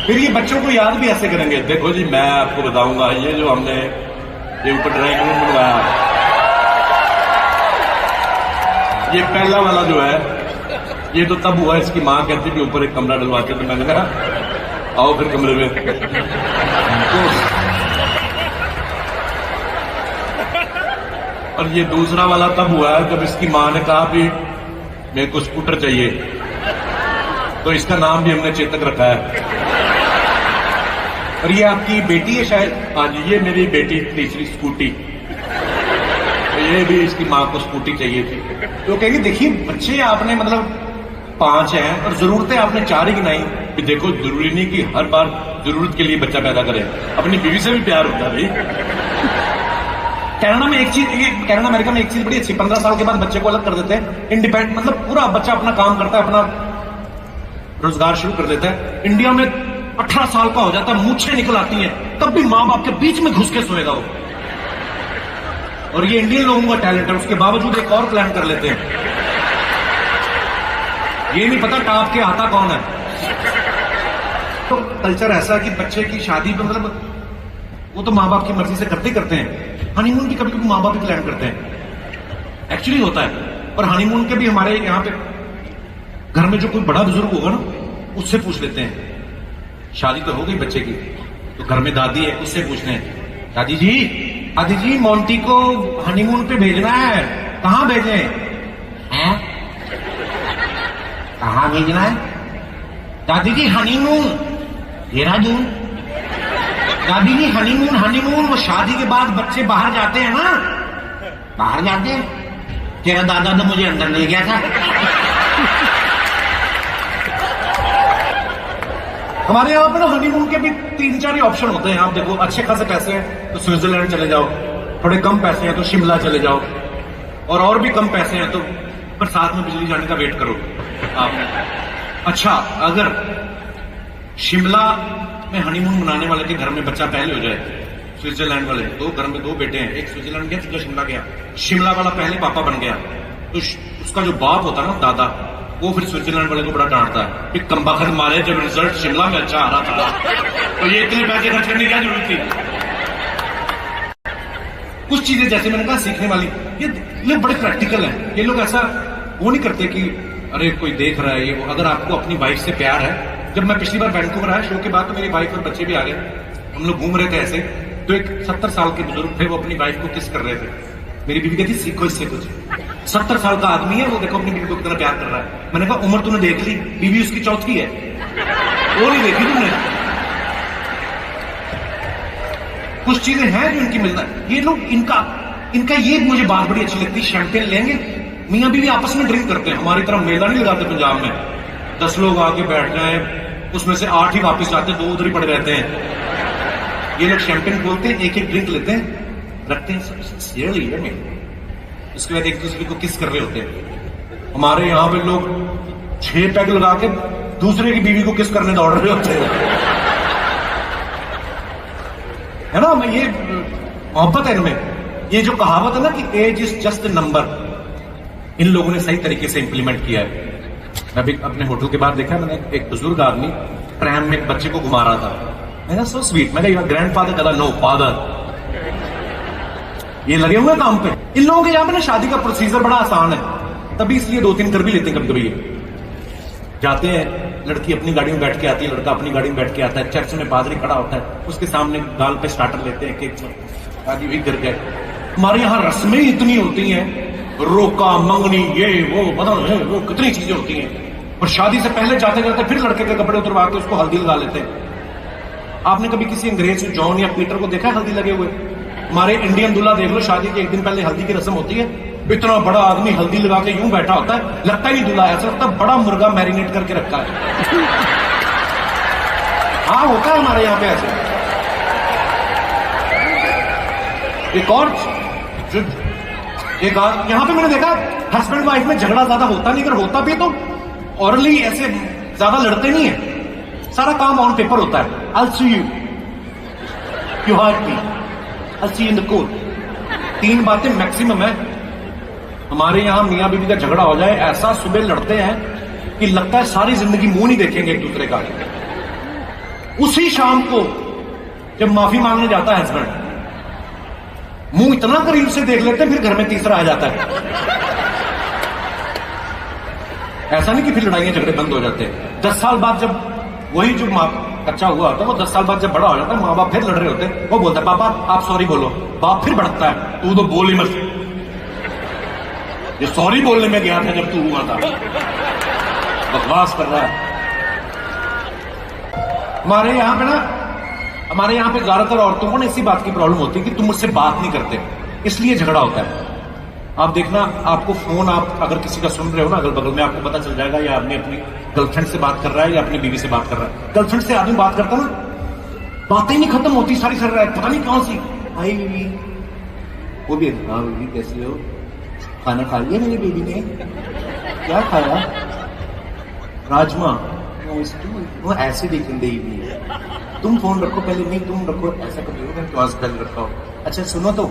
फिर ये बच्चों को याद भी ऐसे करेंगे। देखो जी मैं आपको बताऊंगा, ये जो हमने ये ऊपर ड्राइंग रूम बनवाया, ये पहला वाला जो है ये तो तब हुआ इसकी माँ कहती कि ऊपर एक कमरा डलवाते, तो मैंने कहा आओ फिर कमरे में। तो और ये दूसरा वाला तब हुआ है जब इसकी माँ ने कहा कि मेरे को स्कूटर चाहिए, तो इसका नाम भी हमने चेतक रखा है। और ये आपकी बेटी है शायद? हाँ जी, ये मेरी बेटी तीसरी स्कूटी, तो ये भी इसकी माँ को स्कूटी चाहिए थी। तो कहेंगे देखिए बच्चे आपने मतलब 5 हैं और जरूरतें आपने 4 ही गिनाई। देखो जरूरी नहीं कि हर बार जरूरत के लिए बच्चा पैदा करें, अपनी बीवी से भी प्यार होता है भाई। कनाडा में एक चीज, कनाडा अमेरिका में एक चीज बड़ी अच्छी, 15 साल के बाद बच्चे को अलग कर देते हैं, इंडिपेंडेंट, मतलब पूरा बच्चा अपना काम करता है, अपना रोजगार शुरू कर देता है। इंडिया में 18 साल का हो जाता है, मूंछें निकल आती हैं, तब भी माँ बाप के बीच में घुस के सोएगा वो। और ये इंडियन लोगों का टैलेंट है, उसके बावजूद एक और प्लान कर लेते हैं। ये नहीं पता टाप के आता कौन है। तो कल्चर ऐसा है कि बच्चे की शादी तो मतलब वो तो माँ बाप की मर्जी से करते ही करते हैं। हनीमून भी कभी कभी माँ बाप ही प्लान करते हैं, एक्चुअली होता है। और हनीमून के भी हमारे यहाँ पे घर में जो कोई बड़ा बुजुर्ग होगा ना, उससे पूछ लेते हैं। शादी तो हो गई बच्चे की, तो घर में दादी है, उससे पूछते हैं, दादी जी मोंटी को हनीमून पे भेजना है, कहाँ भेजें? हैं? कहाँ भेजना है? दादी जी हनीमून, देहरादून। दादी जी हनीमून वो शादी के बाद बच्चे बाहर जाते हैं ना, बाहर जाते हैं। तेरा दादा तो मुझे अंदर ले गया था। हमारे यहाँ पे ना हनीमून के भी 3-4 ही ऑप्शन होते हैं। आप देखो, अच्छे खासे पैसे हैं तो स्विट्जरलैंड चले जाओ, थोड़े कम पैसे हैं तो शिमला चले जाओ, और भी कम पैसे हैं तो बरसात में बिजली जाने का वेट करो आप। अच्छा, अगर शिमला में हनीमून मनाने वाले के घर में बच्चा पहले हो जाए, स्विट्जरलैंड वाले दो घर में 2 बेटे हैं, एक स्विट्जरलैंड गया, दूसरा शिमला गया, शिमला वाला पहले पापा बन गया, तो उसका जो बाप होता है ना, दादा, वो फिर स्विट्जरलैंड वाले को बड़ा डांटता है कि कमबख्त मारे, जब रिजल्ट शिमला में अच्छा आ रहा था तो ये इतने पैसे खर्च करने की क्या जरूरत थी। कुछ चीजें जैसे मैंने कहा सीखने वाली, ये बड़े प्रैक्टिकल हैं। ये लोग ऐसा वो नहीं करते कि अरे कोई देख रहा है ये वो। अगर आपको अपनी वाइफ से प्यार है, जब मैं पिछली बार वैंकूवर आया शो के बाद, तो मेरी वाइफ और बच्चे भी आ गए, हम लोग घूम रहे थे ऐसे, तो एक 70 साल के बुजुर्ग थे, वो अपनी वाइफ को किस कर रहे थे। मेरी बीवी कहती सीखो इससे कुछ, 70 साल का आदमी है वो, देखो अपनी बीवी को कितना प्यार कर रहा है। मैंने कहा उम्र तूने देख ली, बीवी उसकी चौथी है, वो नहीं देखी तुमने। कुछ चीजें हैं जो इनकी मिलता है। ये लोग इनका ये मुझे बात बड़ी अच्छी लगती है, शैंपेन लेंगे, मियां बीवी आपस में ड्रिंक करते हैं। हमारी तरह मेला नहीं लगाते पंजाब में, 10 लोग आके बैठ जाए, उसमें से 8 ही वापस आते, 2 उधर ही पड़े रहते हैं। ये लोग शैंपेन खोलते हैं, एक ड्रिंक लेते हैं, रखते हैं में, उसके बाद एक दूसरे को किस कर रहे होते हैं। हमारे यहाँ पे लोग 6 पैग लगा के दूसरे की बीवी को किस करने दौड़ रहे होते हैं, है ना। मैं ये मोहब्बत है इनमें। ये जो कहावत है ना कि एज इज जस्ट नंबर, इन लोगों ने सही तरीके से इंप्लीमेंट किया है। मैं भी अपने होटल के बाद देखा, मैंने एक बुजुर्ग आदमी ट्रैम में एक बच्चे को घुमा रहा था। मैंने सो स्वीट, मैंने ग्रैंड फादर कहता नो फादर, ये लगे हुए काम पे। इन लोगों के यहाँ पे ना शादी का प्रोसीजर बड़ा आसान है, तभी इसलिए 2-3 कर भी लेते हैं कभी कभी। जाते हैं, लड़की अपनी गाड़ी में बैठ के आती है, लड़का अपनी गाड़ी में बैठ के आता है, चर्च में पादरी खड़ा होता है, उसके सामने गाल पे स्टार्टर लेते हैं, केक शादी भी गिर गए। हमारे यहाँ रस्में इतनी होती हैं, रोका मंगनी ये वो बदल है वो, कितनी चीजें होती हैं। और शादी से पहले जाते जाते फिर लड़के के कपड़े उतरवा के उसको हल्दी लगा लेते हैं। आपने कभी किसी अंग्रेज जॉन या पीटर को देखा है हल्दी लगे हुए? हमारे इंडियन दूल्हा देख लो, शादी के 1 दिन पहले हल्दी की रस्म होती है, इतना बड़ा आदमी हल्दी लगा के यूं बैठा होता है, लगता ही नहीं दूल्हा है, ऐसा लगता है बड़ा मुर्गा मैरिनेट करके रखा है। हाँ, होता है हमारे यहाँ पे ऐसे। यहाँ पे मैंने देखा हस्बैंड वाइफ में झगड़ा ज्यादा होता नहीं, अगर होता भी तो ऑरली ऐसे ज्यादा लड़ते नहीं है, सारा काम ऑन पेपर होता है। I'll see you, you hurt me, I'll see you in the court। 3 बातें मैक्सिमम है। हमारे यहां मियां बीवी का झगड़ा हो जाए, ऐसा सुबह लड़ते हैं कि लगता है सारी जिंदगी मुंह नहीं देखेंगे एक दूसरे का। उसी शाम को जब माफी मांगने जाता है हस्बैंड, मुंह इतना करीब से देख लेते हैं, फिर घर में तीसरा आ जाता है। ऐसा नहीं कि फिर लड़ाइयां झगड़े बंद हो जाते हैं। 10 साल बाद जब वही जो कच्चा हुआ होता है, वो 10 साल बाद जब बड़ा हो जाता है, माँ बाप फिर लड़ रहे होते हैं, वो बोलता है पापा आप सॉरी बोलो, बाप फिर भड़कता है, तू तो बोल ही मत, ये सॉरी बोलने में गया था जब तू हुआ था, बकवास कर रहा है। हमारे यहाँ पे ज्यादातर औरतों को ना इसी बात की प्रॉब्लम होती है कि तुम मुझसे बात नहीं करते, इसलिए झगड़ा होता है। आप देखना, आपको फोन आप अगर किसी का सुन रहे हो ना अगल बगल में, आपको पता चल जाएगा ये आदमी अपनी गर्लफ्रेंड से बात कर रहा है या अपनी बीवी से बात कर रहा है। गर्लफ्रेंड से आदमी बात करता ना, बातें नहीं खत्म होती, सारी कर रहा है, पता नहीं कौन सी आई बीवी, वो भी हाँ बीवी कैसी हो, खाना खा लिया मेरी बीवी ने, क्या खाया, राजमा, वो ऐसे देखेंगे ही, तुम फोन रखो पहले, नहीं तुम रखो, ऐसा कर लो, क्लॉज पहले रखो, अच्छा सुनो तो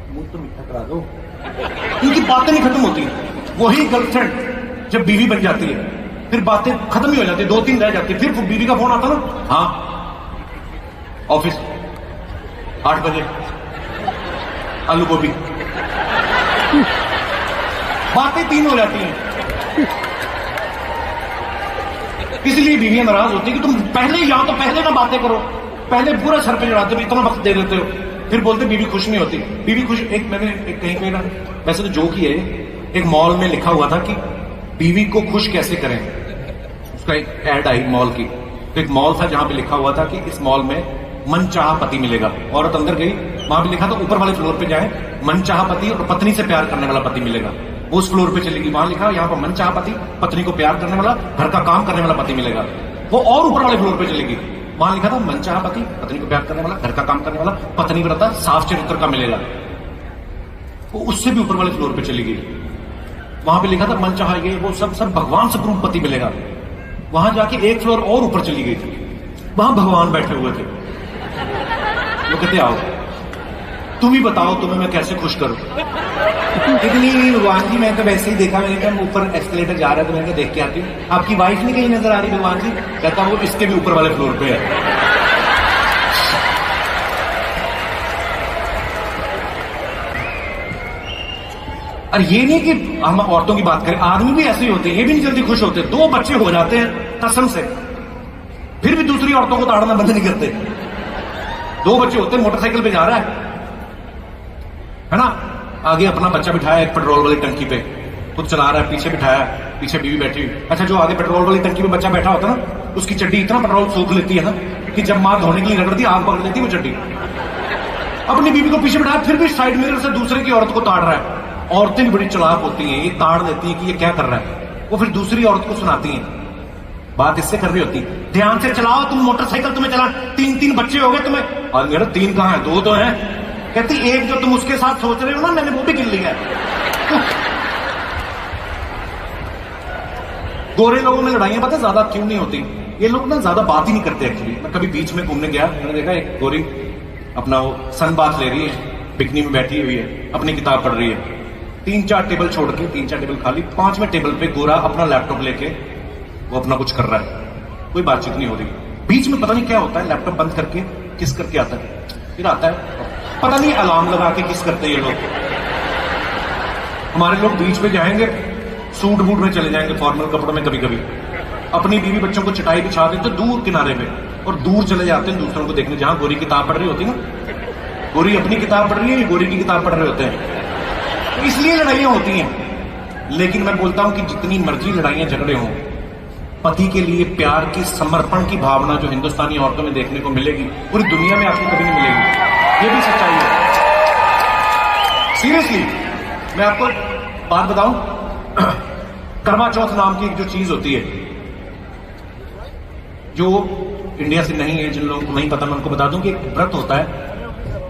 मुंह तो मीठा करा दो, क्योंकि बातें नहीं खत्म होती। वही गर्लफ्रेंड जब बीवी बन जाती है, फिर बातें खत्म ही हो जाती, 2-3 रह जाती, फिर बीवी का फोन आता ना, हाँ ऑफिस 8 बजे आलू गोभी, बातें 3 हो जाती हैं। इसलिए बीवियां नाराज होती है कि तुम पहले या तो पहले ना बातें करो, पहले पूरा सर पे चढ़ाते हो, इतना वक्त दे देते हो, फिर बोलते बीवी खुश नहीं होती। बीवी खुश, मैंने कहीं पे ना, वैसे तो जोक ही है, एक मॉल में लिखा हुआ था कि बीवी को खुश कैसे करें, उसका एक ऐड आई मॉल की। तो एक मॉल था जहां पे लिखा हुआ था कि इस मॉल में मनचाहा पति मिलेगा। औरत अंदर गई, वहां पे लिखा था ऊपर वाले फ्लोर पे जाए, मनचाहा पति और पत्नी से प्यार करने वाला पति मिलेगा। वो उस फ्लोर पे चलेगी, वहां लिखा यहाँ पर मनचाहा पति, पत्नी को प्यार करने वाला, घर का काम करने वाला पति मिलेगा। वो और ऊपर वाले फ्लोर पे चलेगी, वहां लिखा था मनचाहा पति, पत्नी को प्यार करने वाला, घर का काम करने वाला, पत्नी व्रता, साफ चरित्र का मिलेगा। वो उससे भी ऊपर वाले फ्लोर पे चली गई, वहां पे लिखा था मनचाहा ये वो सब भगवान से स्वरूप पति मिलेगा। वहां जाके एक फ्लोर और ऊपर चली गई थी, वहां भगवान बैठे हुए थे। वो कहते आओ तुम ही बताओ तुम्हें मैं कैसे खुश करूं। इतनी भगवान जी, मैं तो वैसे ही देखा, मैंने कहा ऊपर एस्केलेटर जा रहा है तो मैंने कहा देख के आती हूँ, आपकी वाइफ नहीं कहीं नजर आ रही भगवान जी? कहता वो इसके भी ऊपर वाले फ्लोर पे है। और ये नहीं कि हम औरतों की बात करें, आदमी भी ऐसे ही होते हैं, ये भी नहीं जल्दी खुश होते। 2 बच्चे हो जाते हैं कसम से, फिर भी दूसरी औरतों को ताड़ना बंद नहीं करते। 2 बच्चे होते हैं, मोटरसाइकिल पे जा रहा है ना, आगे अपना बच्चा बिठाया एक पेट्रोल वाली टंकी पे, खुद चला रहा है, पीछे बिठाया, पीछे बीवी बैठी हुई। अच्छा, जो आगे पेट्रोल वाली टंकी में बच्चा बैठा होता है ना, उसकी चड्डी इतना पेट्रोल सूख लेती है ना कि जब मां धोने के लिए रगड़ती आग पकड़ लेती है वो चड्डी। अपनी बीवी को पीछे बिठाया, फिर भी साइड मिरर से दूसरे की औरत को ताड़ रहा है। औरतें भी बड़ी चालाक होती हैं, ये ताड़ देती है कि ये क्या कर रहा है, वो फिर दूसरी औरत को सुनाती हैं। बात इससे कर रही होती, ध्यान से चलाओ तुम मोटरसाइकिल, तुम्हें चला 3 बच्चे हो गए तुम्हें। और मेरा 3 कहां है, 2 तो हैं। कहती एक जो तुम उसके साथ सोच रहे हो ना, मैंने वो भी गिन लिया है। गोरे लोगों में लड़ाइयां पता ज्यादा क्यों नहीं होती, ये लोग ना ज्यादा बात ही नहीं करते एक्चुअली। मैं कभी बीच में घूमने गया, मैंने देखा एक गोरी अपना वो सन बाथ ले रही है, पिकनिक में बैठी हुई है, अपनी किताब पढ़ रही है। 3-4 टेबल छोड़ के, 3-4 टेबल खाली, 5वें टेबल पे गोरा अपना लैपटॉप लेके वो अपना कुछ कर रहा है, कोई बातचीत नहीं हो रही। बीच में पता नहीं क्या होता है, लैपटॉप बंद करके किस करके आता है, फिर आता है, पता नहीं अलार्म लगा के किस करते हैं ये लोग। हमारे लोग बीच पे जाएंगे, सूट बूट में चले जाएंगे, फॉर्मल कपड़ों में, कभी कभी अपनी बीवी बच्चों को चटाई बिछा देते दूर किनारे पे, और दूर चले जाते हैं दूसरों को देखने, जहां गोरी किताब पढ़ रही होती है ना। गोरी अपनी किताब पढ़ रही है, गोरी की किताब पढ़ रहे होते हैं, तो इसलिए लड़ाइयां होती हैं। लेकिन मैं बोलता हूं कि जितनी मर्जी लड़ाइयां झगड़े हों, पति के लिए प्यार की, समर्पण की भावना जो हिंदुस्तानी औरतों में देखने को मिलेगी, पूरी दुनिया में आपको कभी नहीं मिलेगी। ये भी सच्चाई है, सीरियसली। मैं आपको बात बताऊं, करवा चौथ नाम की एक जो चीज होती है, जो इंडिया से नहीं है, जिन लोगों को नहीं पता मैं उनको बता दूं कि एक व्रत होता है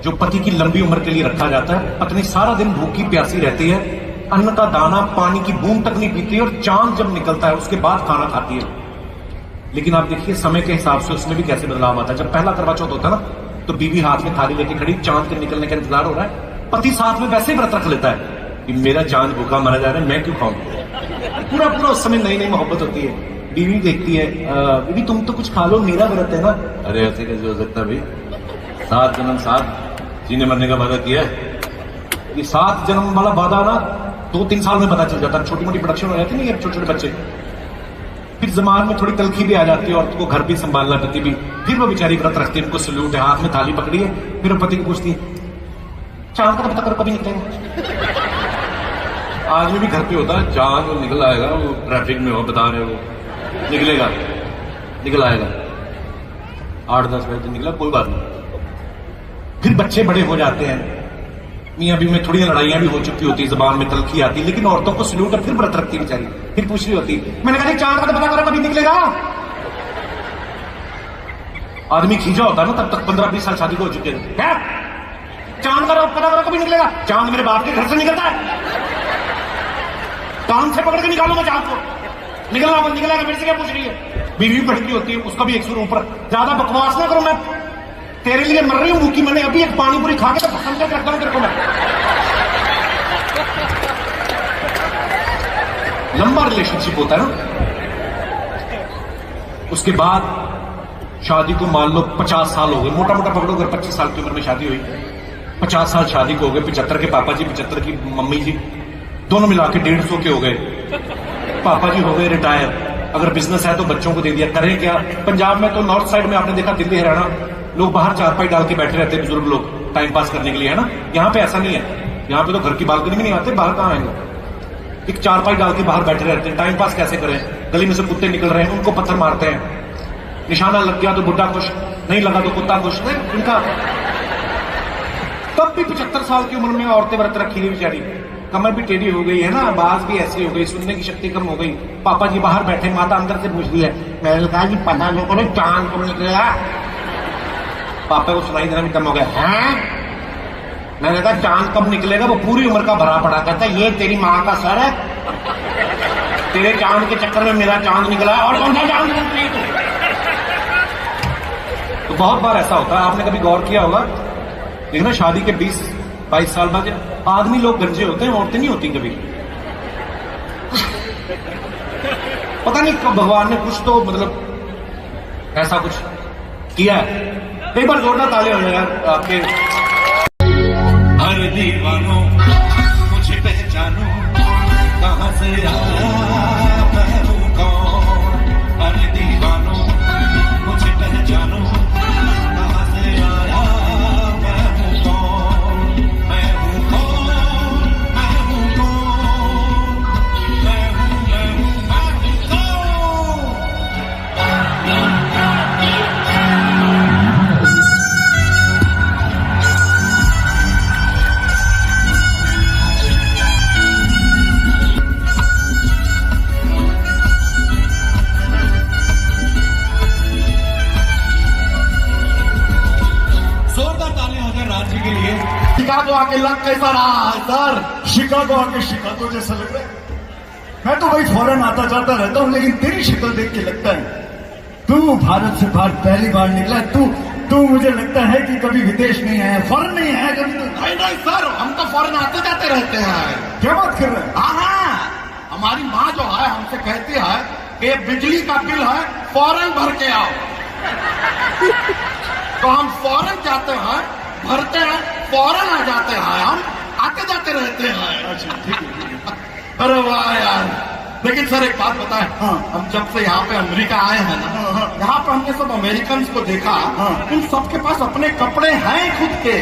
जो पति की लंबी उम्र के लिए रखा जाता है। पत्नी सारा दिन भूखी प्यासी रहती है, अन्न का दाना, पानी की बूंद तक नहीं पीती, और चांद जब निकलता है उसके बाद खाना खाती है। लेकिन आप देखिए समय के हिसाब से उसमें भी कैसे बदलाव आता है। जब पहला करवा चौथ होता है ना, तो बीवी हाथ में थाली लेके खड़ी, चांद के निकलने का इंतजार हो रहा है, पति साथ में वैसे ही व्रत रख लेता है कि मेरा चांद भूखा मरा जा रहा है, मैं क्यों खाऊं। पूरा उस समय नई नई मोहब्बत होती है। बीवी देखती है, बीवी तुम तो कुछ खा लो, मेरा व्रत है ना। अरे ऐसे कैसे हो सकता है भाई, 7 जन्म 7 जीने मरने का वादा किया है। ये 7 जन्म वाला वादा ना 2-3 साल में पता चल जाता है। छोटी मोटी प्रोडक्शन हो जाती नहीं, छोटे छोटे बच्चे, फिर जमान में थोड़ी तलखी भी आ जाती है, औरत को घर भी संभालना, पति भी, फिर वो बेचारी व्रत रखती है, उनको सल्यूट है, हाथ में थाली पकड़ी है, फिर वो पति को पूछती है चांद का तो पता करो कभी निकलेगा। आज में भी घर पे होता है, चांद वो निकल आएगा, वो ट्रैफिक में हो, बता रहे हो निकलेगा, निकल आएगा, 8-10 बजे निकला, कोई बात नहीं। फिर बच्चे बड़े हो जाते हैं, मियां बीवी में थोड़ी लड़ाइयां भी हो चुकी होती, जबान में तलखी आती, लेकिन औरतों को सल्यूट है, फिर व्रत रखती बेचारी, फिर पूछ रही होती, मैंने कहा चांद का तो पता करो कभी निकलेगा। आदमी खींचा होता है ना, तब तक 15-20 साल शादी को हो चुके हैं, चांद का पता करो कभी निकलेगा। चांद मेरे बाप के घर से निकलता है, कान से पकड़ के निकालूंगा चांद को, निकलेगा मेरे से क्या पूछ रही है। बीवी पढ़ती होती है, उसका भी 100 ऊपर। ज्यादा बकवास ना करो, मैं तेरे लिए मर रही हूं भूखी, मैंने अभी एक पानी पूरी खा के तो समझ के रखता हूं तेरे को मैं। लंबा रिलेशनशिप होता है ना, उसके बाद शादी को मान लो 50 साल हो गए, मोटा मोटा पकड़ो, अगर 25 साल की उम्र में शादी हुई, 50 साल शादी को हो गए, 75 के पापा जी, 75 की मम्मी जी, दोनों मिला के 150 के हो गए। पापा जी हो गए रिटायर, अगर बिजनेस है तो बच्चों को दे दिया, करें क्या? पंजाब में तो नॉर्थ साइड में आपने देखा, दिल्ली हरियाणा, लोग बाहर चारपाई डाल के बैठे रहते हैं, बुजुर्ग लोग टाइम पास करने के लिए, है ना। यहाँ पे ऐसा नहीं है, यहाँ पे तो घर की बालकनी में नहीं आते, बाहर कहाँ आएंगे, एक चारपाई डाल के बाहर बैठे रहते हैं। टाइम पास कैसे करें? गली में से कुत्ते निकल रहे हैं, उनको पत्थर मारते हैं, निशाना लग गया तो बुढ़ा खुश, नहीं लगा तो कुत्ता खुश। इनका तब भी 75 साल की उम्र में औरतें व्रत रखी हुई बेचारी, कमर भी टेढ़ी हो गई है ना, आवाज भी ऐसी हो गई, सुनने की शक्ति कम हो गई। पापा जी बाहर बैठे, माता अंदर से पूछ रही है, मैंने कहा कि पता नहीं को चांद कब निकलेगा। पापा को सुनाई देना भी कम हो गया, हैं? मैंने कहा चांद कब निकलेगा? वो पूरी उम्र का भरा पड़ा, कहता ये तेरी माँ का सर है, तेरे चांद के चक्कर में मेरा चांद निकला और कौन सा चांद निकली? तो बहुत बार ऐसा होता है, आपने कभी गौर किया होगा, देखना शादी के 20-22 साल बाद आदमी लोग गंजे होते हैं, औरतें नहीं होती कभी। पता नहीं कब भगवान ने कुछ तो मतलब ऐसा कुछ किया है। एक बार जोरदार ताली हो जाए यार आपके। हर दीवानो मुझे पहचानो, कहां से आया मैं हूं कौन। हर दीवानो मुझे पहचानो, कहां से आया मैं हूं कौन। मैं हूं कौन, मैं हूं कौन, मैं हूं कौन। शिकागो आके लग कैसा रहा है सर? शिकागो आके शिकागो जैसा लग रहा है। मैं तो भाई फॉरेन आता जाता रहता हूँ, लेकिन तेरी शक्ल देख के लगता है तू भारत से बाहर पहली बार निकला है। तू मुझे लगता है कि कभी विदेश नहीं आया, फॉरेन नहीं आया कभी। तो नहीं सर, हम तो फॉरेन आते जाते रहते हैं। क्या बात कर रहे हैं? हाँ, हमारी माँ जो है हमसे कहती है कि बिजली का बिल है फॉरेन भर के आओ। तो हम फॉरेन जाते हैं, भरते हैं, फौरन आ जाते हैं, हम आते जाते रहते हैं। अच्छा ठीक है। अरे वाह यार, लेकिन सर एक बात बताएं, हाँ। हम जब से यहाँ पे अमेरिका आए हैं ना, हाँ। यहाँ पे हमने सब अमेरिकन को देखा, हाँ। उन सबके पास अपने कपड़े हैं खुद के।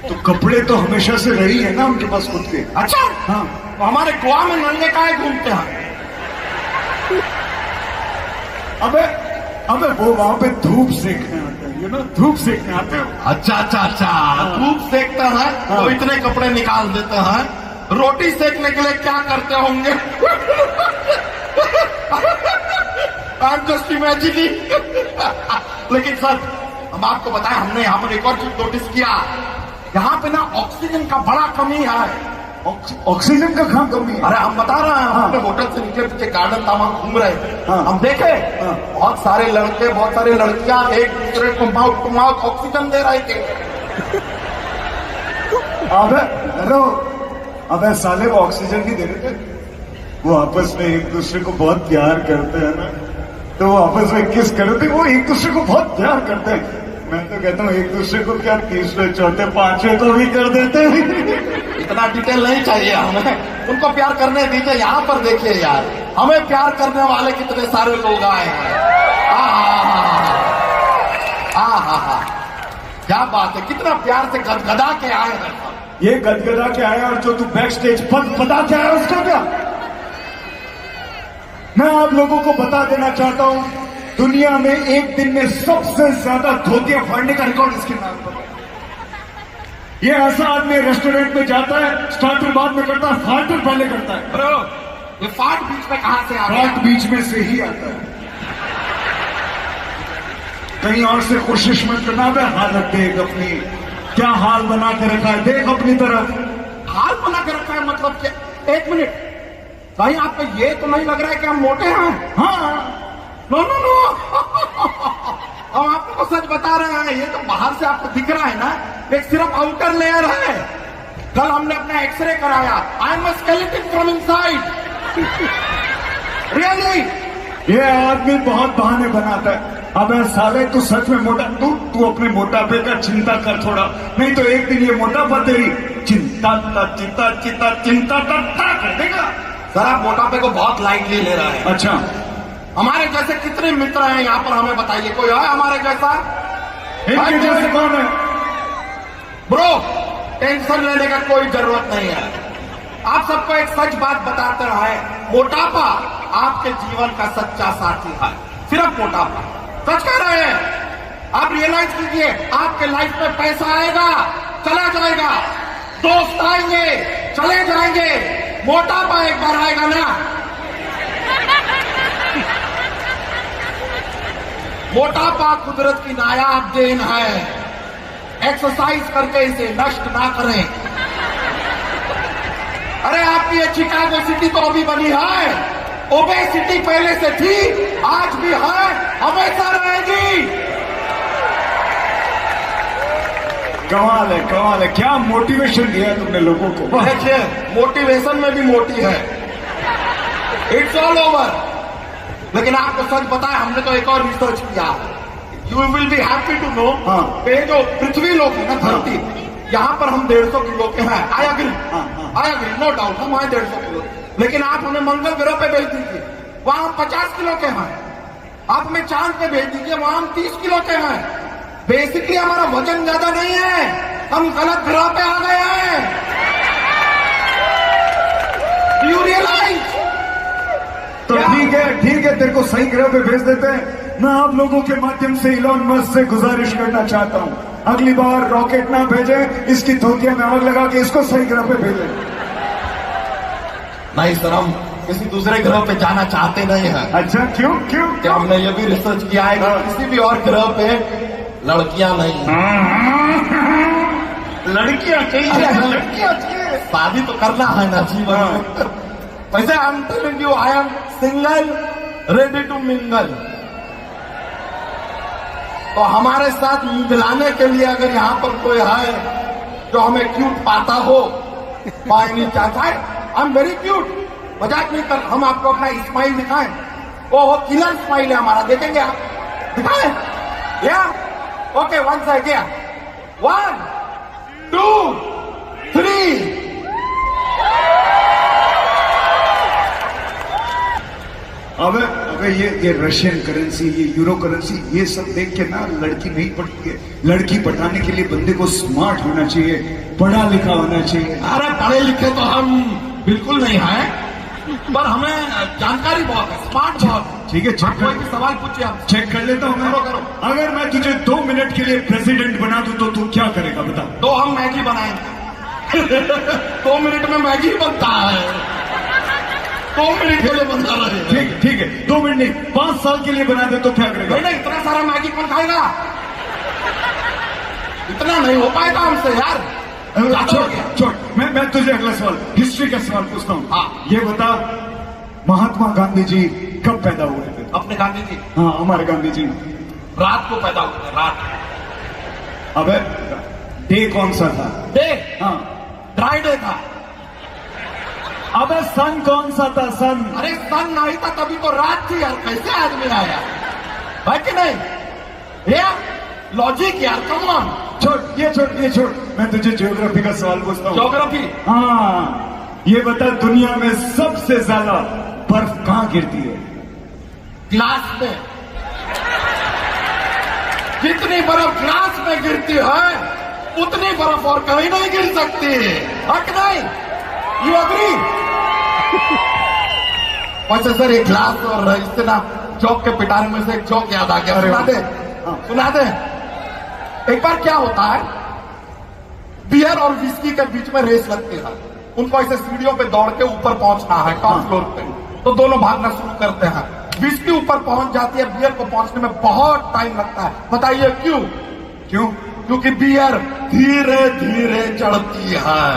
तो कपड़े तो हमेशा से रही है ना उनके पास खुद के। अच्छा हाँ। तो हमारे गोवा में नंगे काहे घूमते हैं? अबे वो वहां पे धूप सेकने आते हैं, यू नो, धूप सेकने आते हो। अच्छा, धूप सेकते हैं तो इतने कपड़े निकाल देते हैं। रोटी सेकने के लिए क्या करते होंगे? I am just imagining. लेकिन सर हम आपको बताएं, हमने यहाँ पर एक और चीज नोटिस किया, यहाँ पे ना ऑक्सीजन का बड़ा कमी है। ऑक्सीजन का कहाँ कमी है? अरे हम बता रहे हैं, हम अपने होटल से निकले पीछे गार्डन था, वहां घूम रहे थे। हाँ। हम देखे बहुत सारे लड़के, बहुत सारी लड़कियां एक दूसरे को माउथ टू माउथ ऑक्सीजन दे रहे थे। अबे साले वो ऑक्सीजन नहीं दे रहे थे, वो आपस में एक दूसरे को बहुत प्यार करते हैं ना, तो वो आपस में किस करते, वो एक दूसरे को बहुत प्यार करते हैं। मैं तो कहता हूँ एक दूसरे को क्या तीसरे चौथे पांचवे को भी कर देते हैं। इतना डिटेल नहीं चाहिए हमें, उनको प्यार करने दीजिए। यहाँ पर देखिए यार, हमें प्यार करने वाले कितने सारे लोग आए हैं। हा, क्या बात है, कितना प्यार से गदगदा के आए हैं। ये गदगदा के आया, और जो तू बैक स्टेज पता क्या है उसका क्या? मैं आप लोगों को बता देना चाहता हूं, दुनिया में एक दिन में सबसे ज्यादा धोतियां फाड़ने का रिकॉर्ड इसके नाम पर। ये ऐसा आदमी रेस्टोरेंट में जाता है, स्टार्टर बाद में करता है, फाटर पहले करता है। ब्रो, ये फाट बीच में कहां से आ गया? फाट बीच में से ही आता है, कहीं और से कोशिश मत करना। हालत देख अपनी, क्या हाल बना के रखा है, देख अपनी तरफ। हाल बना के रखा है मतलब क्या? एक मिनट, कहीं आपको ये तो नहीं लग रहा है कि हम मोटे हैं? हाँ, नो हम आपको सच बता रहे हैं, ये तो बाहर से आपको दिख रहा है ना, एक सिर्फ आउटर लेयर है। कल हमने अपना एक्सरे कराया, I am skeleton from inside. Really ये आदमी बहुत बहाने बनाता है। अबे साले तू सच में मोटा, तू अपने मोटापे का चिंता कर थोड़ा, नहीं तो एक दिन ये मोटापा तेरी चिंता कर देगा। सर आप मोटापे को बहुत लाइटली ले रहे हैं। अच्छा, हमारे जैसे कितने मित्र हैं यहाँ पर, हमें बताइए, कोई है हमारे जैसा? इनके जैसे कौन है? ब्रो टेंशन लेने का कोई जरूरत नहीं है। आप सबको एक सच बात बताते रहे, मोटापा आपके जीवन का सच्चा साथी है। सिर्फ मोटापा, सच कह रहे हैं। आप रियलाइज कीजिए, आपके लाइफ में पैसा आएगा, चला जाएगा, दोस्त आएंगे, चले जाएंगे, मोटापा एक बार आएगा ना। मोटापा कुदरत की नायाब देन है। एक्सरसाइज करके इसे नष्ट ना करें। अरे आपकी ये शिकागो सिटी तो अभी बनी है, ओबेसिटी पहले से थी, आज भी है, हमेशा रहेगी। कमाल है, कमाल है। क्या मोटिवेशन दिया तुमने लोगों को। वाह। देखिए मोटिवेशन में भी मोटी है, इट्स ऑल ओवर। लेकिन आपको सच बताया, हमने तो एक और रिसर्च किया, you will be happy to know. हाँ। ये जो पृथ्वी लोग है ना, धरती, यहाँ पर हम 150 किलो के हैं। I agree, I agree, no doubt, हम हैं 150 किलो। लेकिन आप हमें मंगल ग्रह पे भेज दीजिए, वहां हम 50 किलो के हैं। आप हमें चांद पे भेज दीजिए, वहां हम 30 किलो के हैं। बेसिकली हमारा वजन ज्यादा नहीं है, हम गलत ग्रह पे आ गए हैं। You realise? तो ठीक है, तेरे को सही ग्रह पे भेज देते हैं। मैं आप लोगों के माध्यम से इलॉन मस्क से गुजारिश करना चाहता हूं, अगली बार रॉकेट ना भेजें, इसकी धोतिया में आग लगा के इसको सही ग्रह पे भेजें। नहीं सर, हम किसी दूसरे ग्रह पे जाना चाहते नहीं हैं। अच्छा, क्यों? क्या हमने ये भी रिसर्च किया है कि किसी भी और ग्रह पे लड़कियां नहीं हैं। लड़कियां चाहिए, लड़कियां चाहिए, शादी तो करना है ना जीवन में। वैसे I am telling you, I am single ready to mingle. तो हमारे साथ मिलाने के लिए अगर यहाँ पर कोई है जो हमें क्यूट पाता हो, by any chance, I am very cute, मजाक नहीं कर। हम आपको अपना स्माइल दिखाएं, वो किलर स्माइल है हमारा, देखेंगे आप? दिखाएं? या ओके, वन साइड गया, 1 2 3। अबे ये रशियन करेंसी, ये यूरो करेंसी, ये सब देख के ना लड़की नहीं पटती है। लड़की पटाने के लिए बंदे को स्मार्ट होना चाहिए, पढ़ा लिखा होना चाहिए। अरे पढ़े लिखे तो हम बिल्कुल नहीं हैं, पर हमें जानकारी बहुत है, स्मार्ट बहुत। ठीक है, चेक कोई कर, भी सवाल पूछिए आप। चेक कर लेता हूँ मैं। करो। अगर मैं तुझे 2 मिनट के लिए प्रेसिडेंट बना दूं तो तू क्या करेगा बता। तो हम मैगी बनाएंगे। 2 मिनट में मैगी बनता है, 2 मिनट के लिए बनता रहे। ठीक है, 2 मिनट नहीं, 5 साल के लिए बना दे तो क्या करेगा? नहीं, इतना सारा मैगी कौन खाएगा? इतना नहीं हो पाएगा हमसे यार। छोड़, मैं तुझे अगला सवाल, हिस्ट्री का सवाल पूछता हूँ। हाँ। ये बता, महात्मा गांधी जी कब पैदा हुए थे? अपने गांधी जी हाँ, हमारे गांधी जी रात को पैदा हुए थे, रात। अबे डे कौन सा था? डे? हाँ। ड्राई डे था। अबे सन कौन सा था? सन? अरे सन नहीं था तभी तो रात थी यार, कैसे आदमी आया है कि नहीं? ये लॉजिक यार, कम ऑन। ये छोड़, मैं तुझे ज्योग्राफी का सवाल पूछता हूँ। ज्योग्राफी? हाँ, ये बता, दुनिया में सबसे ज्यादा बर्फ कहाँ गिरती है? ग्लास में। जितनी बर्फ ग्लास में गिरती है, उतनी बर्फ और कहीं नहीं गिर सकती है कि नहीं? You agree? वैसे सर एक ग्लास और इससे ना जोक के पिटारे में से एक जोक याद आ गया, सुना दे। एक बार क्या होता है, बियर और विस्की के बीच में रेस लगती है। उनको ऐसे सीढ़ियों पे दौड़ के ऊपर पहुंचना है, टॉप फ्लोर पे। तो दोनों भागना शुरू करते हैं। विस्की ऊपर पहुंच जाती है, बियर को पहुंचने में बहुत टाइम लगता है। बताइए क्यों? क्योंकि बियर धीरे धीरे चढ़ती है।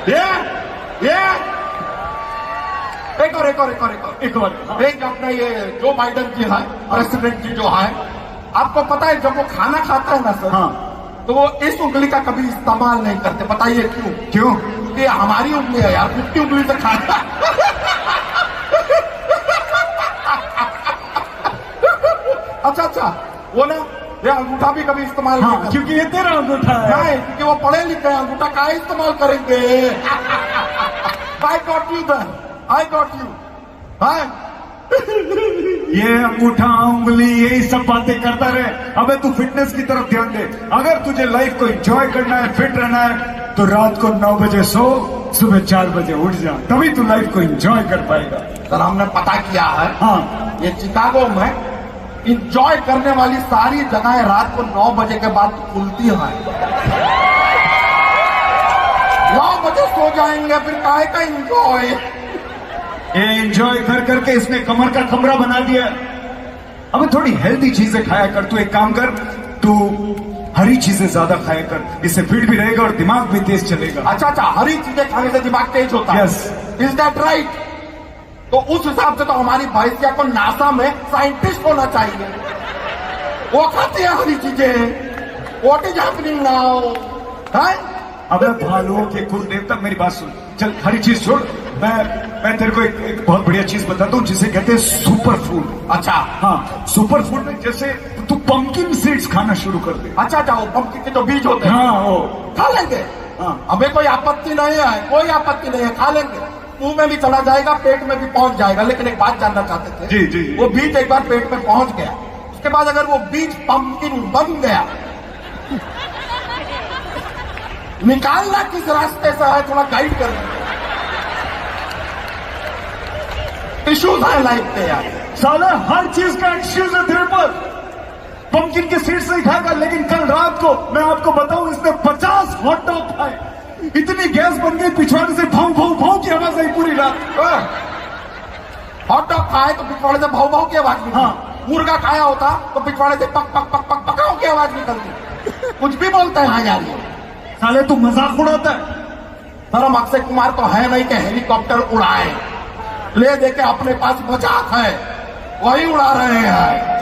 ये एक और एक अपना ये जो बाइडेन जी है, प्रेसिडेंट जी जो है, आपको पता है जब वो खाना खाता है ना सर, हाँ, तो वो इस उंगली का कभी इस्तेमाल नहीं करते। बताइए क्यों? क्योंकि हमारी उंगली है यार, 50 उंगली से खाता। अच्छा अच्छा, वो ना ये अंगूठा भी कभी इस्तेमाल नहीं हाँ, करते। क्योंकि ये तेरा अंगूठा है। नहीं, क्योंकि वो पढ़े लिखे हैं, अंगूठा का इस्तेमाल करेंगे। I got you then, I got you. ये अंगूठा उंगली यही सब बातें करता रहे। अबे तू फिटनेस की तरफ ध्यान दे। अगर तुझे लाइफ को एंजॉय करना है, फिट रहना है, तो रात को 9 बजे सो, सुबह 4 बजे उठ जा, तभी तू लाइफ को एंजॉय कर पाएगा। सर हमने पता किया है, हाँ, ये चिकागो में इंजॉय करने वाली सारी जगहें रात को 9 बजे के बाद खुलती हैं। 9 बजे सो जाएंगे, फिर काहे का इंजॉय। ये एंजॉय कर करके इसने कमर का कमरा बना दिया। अब थोड़ी हेल्दी चीजें खाया कर। तू एक काम कर, तू हरी चीजें ज्यादा खाया कर, इससे फिट भी रहेगा और दिमाग भी तेज चलेगा। अच्छा अच्छा, हरी चीजें खाने से दिमाग तेज होता है। Yes. Is that right? तो उस हिसाब से तो हमारी भैंसिया को नासा में साइंटिस्ट होना चाहिए। वो खाते हैं हरी चीजें। What is happening now? अबे भालुओं के कुल देवता, मेरी बात सुन। चल हरी चीज छोड़, मैं तेरे को एक बहुत बढ़िया चीज बताता हूँ जिसे कहते हैं सुपर फूड। अच्छा हाँ, सुपर फूड में जैसे तू पंपकिन सीड्स खाना शुरू कर दे। अच्छा अच्छा, वो पंपकिन के जो बीज होते हैं, हाँ वो खा लेंगे। हाँ। हमें कोई आपत्ति नहीं है, कोई आपत्ति नहीं है, खा लेंगे। मुंह में भी चला जाएगा, पेट में भी पहुंच जाएगा। लेकिन एक बात जानना चाहते थे। जी, जी, जी। वो बीज एक बार पेट में पहुंच गया, उसके बाद अगर वो बीज पंपकिन बन गया, निकालना किस रास्ते से है, थोड़ा गाइड कर। इश्यूज है लाइफ पे यार। साला हर चीज का एक्सक्यूज है तेरे पर। पंपकिन के सीड्स नहीं खाएगा, लेकिन कल रात को मैं आपको बताऊं, इसने 50 हॉट डॉग खाए। इतनी गैस बन गई, पिछवाड़े से भाव भाव भाव की आवाज आई पूरी रात। हॉट डॉग खाए तो पिछवाड़े से भाव भाव की आवाज निकलती। हाँ। मुर्गा खाया होता तो पिछवाड़े से पक पक पक पक पकाओ की आवाज निकलती। कुछ भी बोलते हैं हाँ यार ये। साले तू मजाक उड़ाता है। सर हम अक्षय कुमार तो है नहीं कि हेलीकॉप्टर उड़ाए, ले दे के अपने पास मजाक है, वही उड़ा रहे हैं।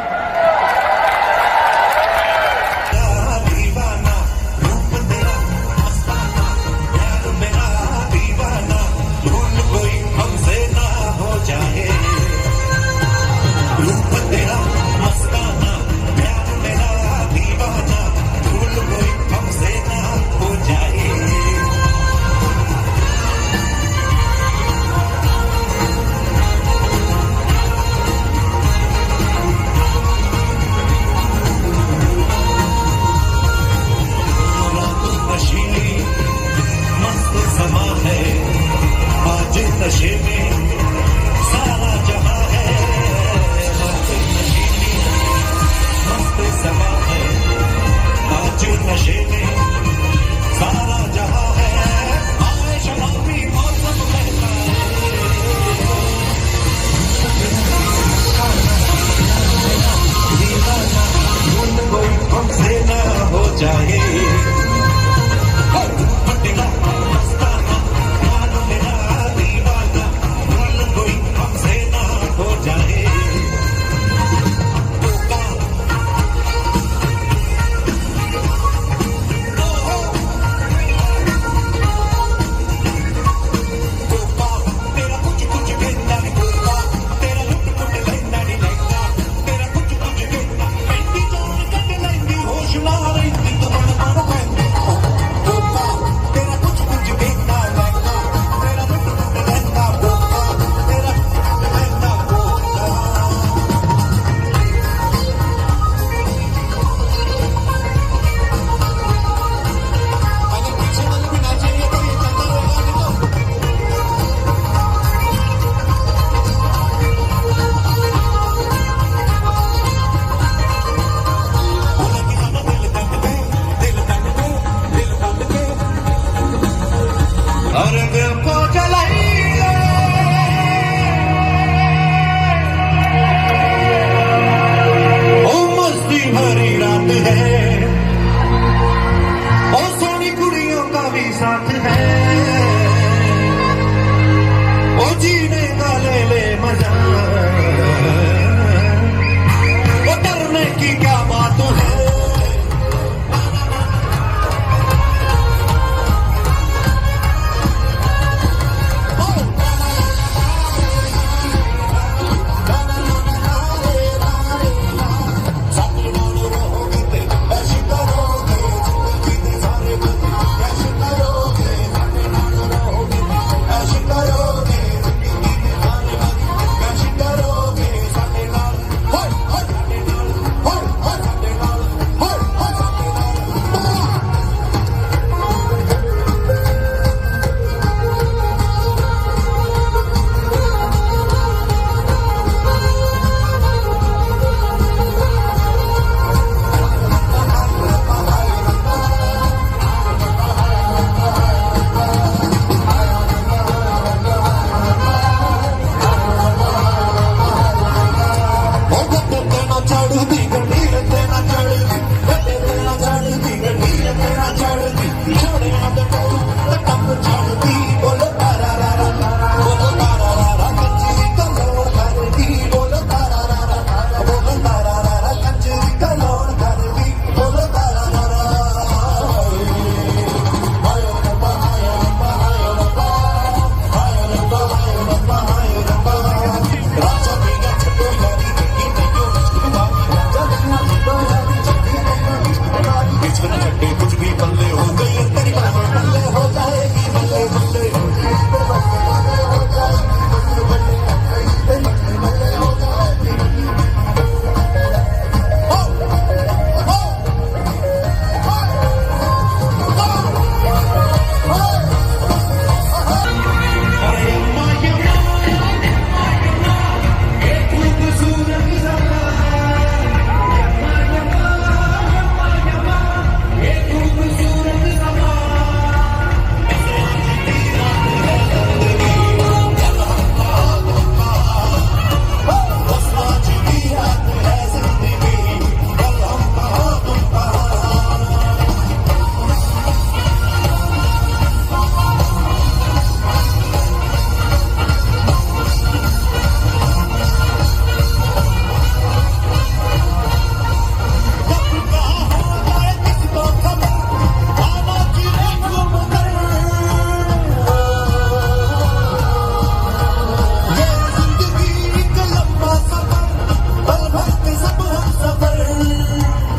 नशे में सारा जहां है, मस्त समा है, आज नशे में सारा जहां है, आए शराबी मौसम बहता है, कोई हमसे ना हो जाए। साथ है।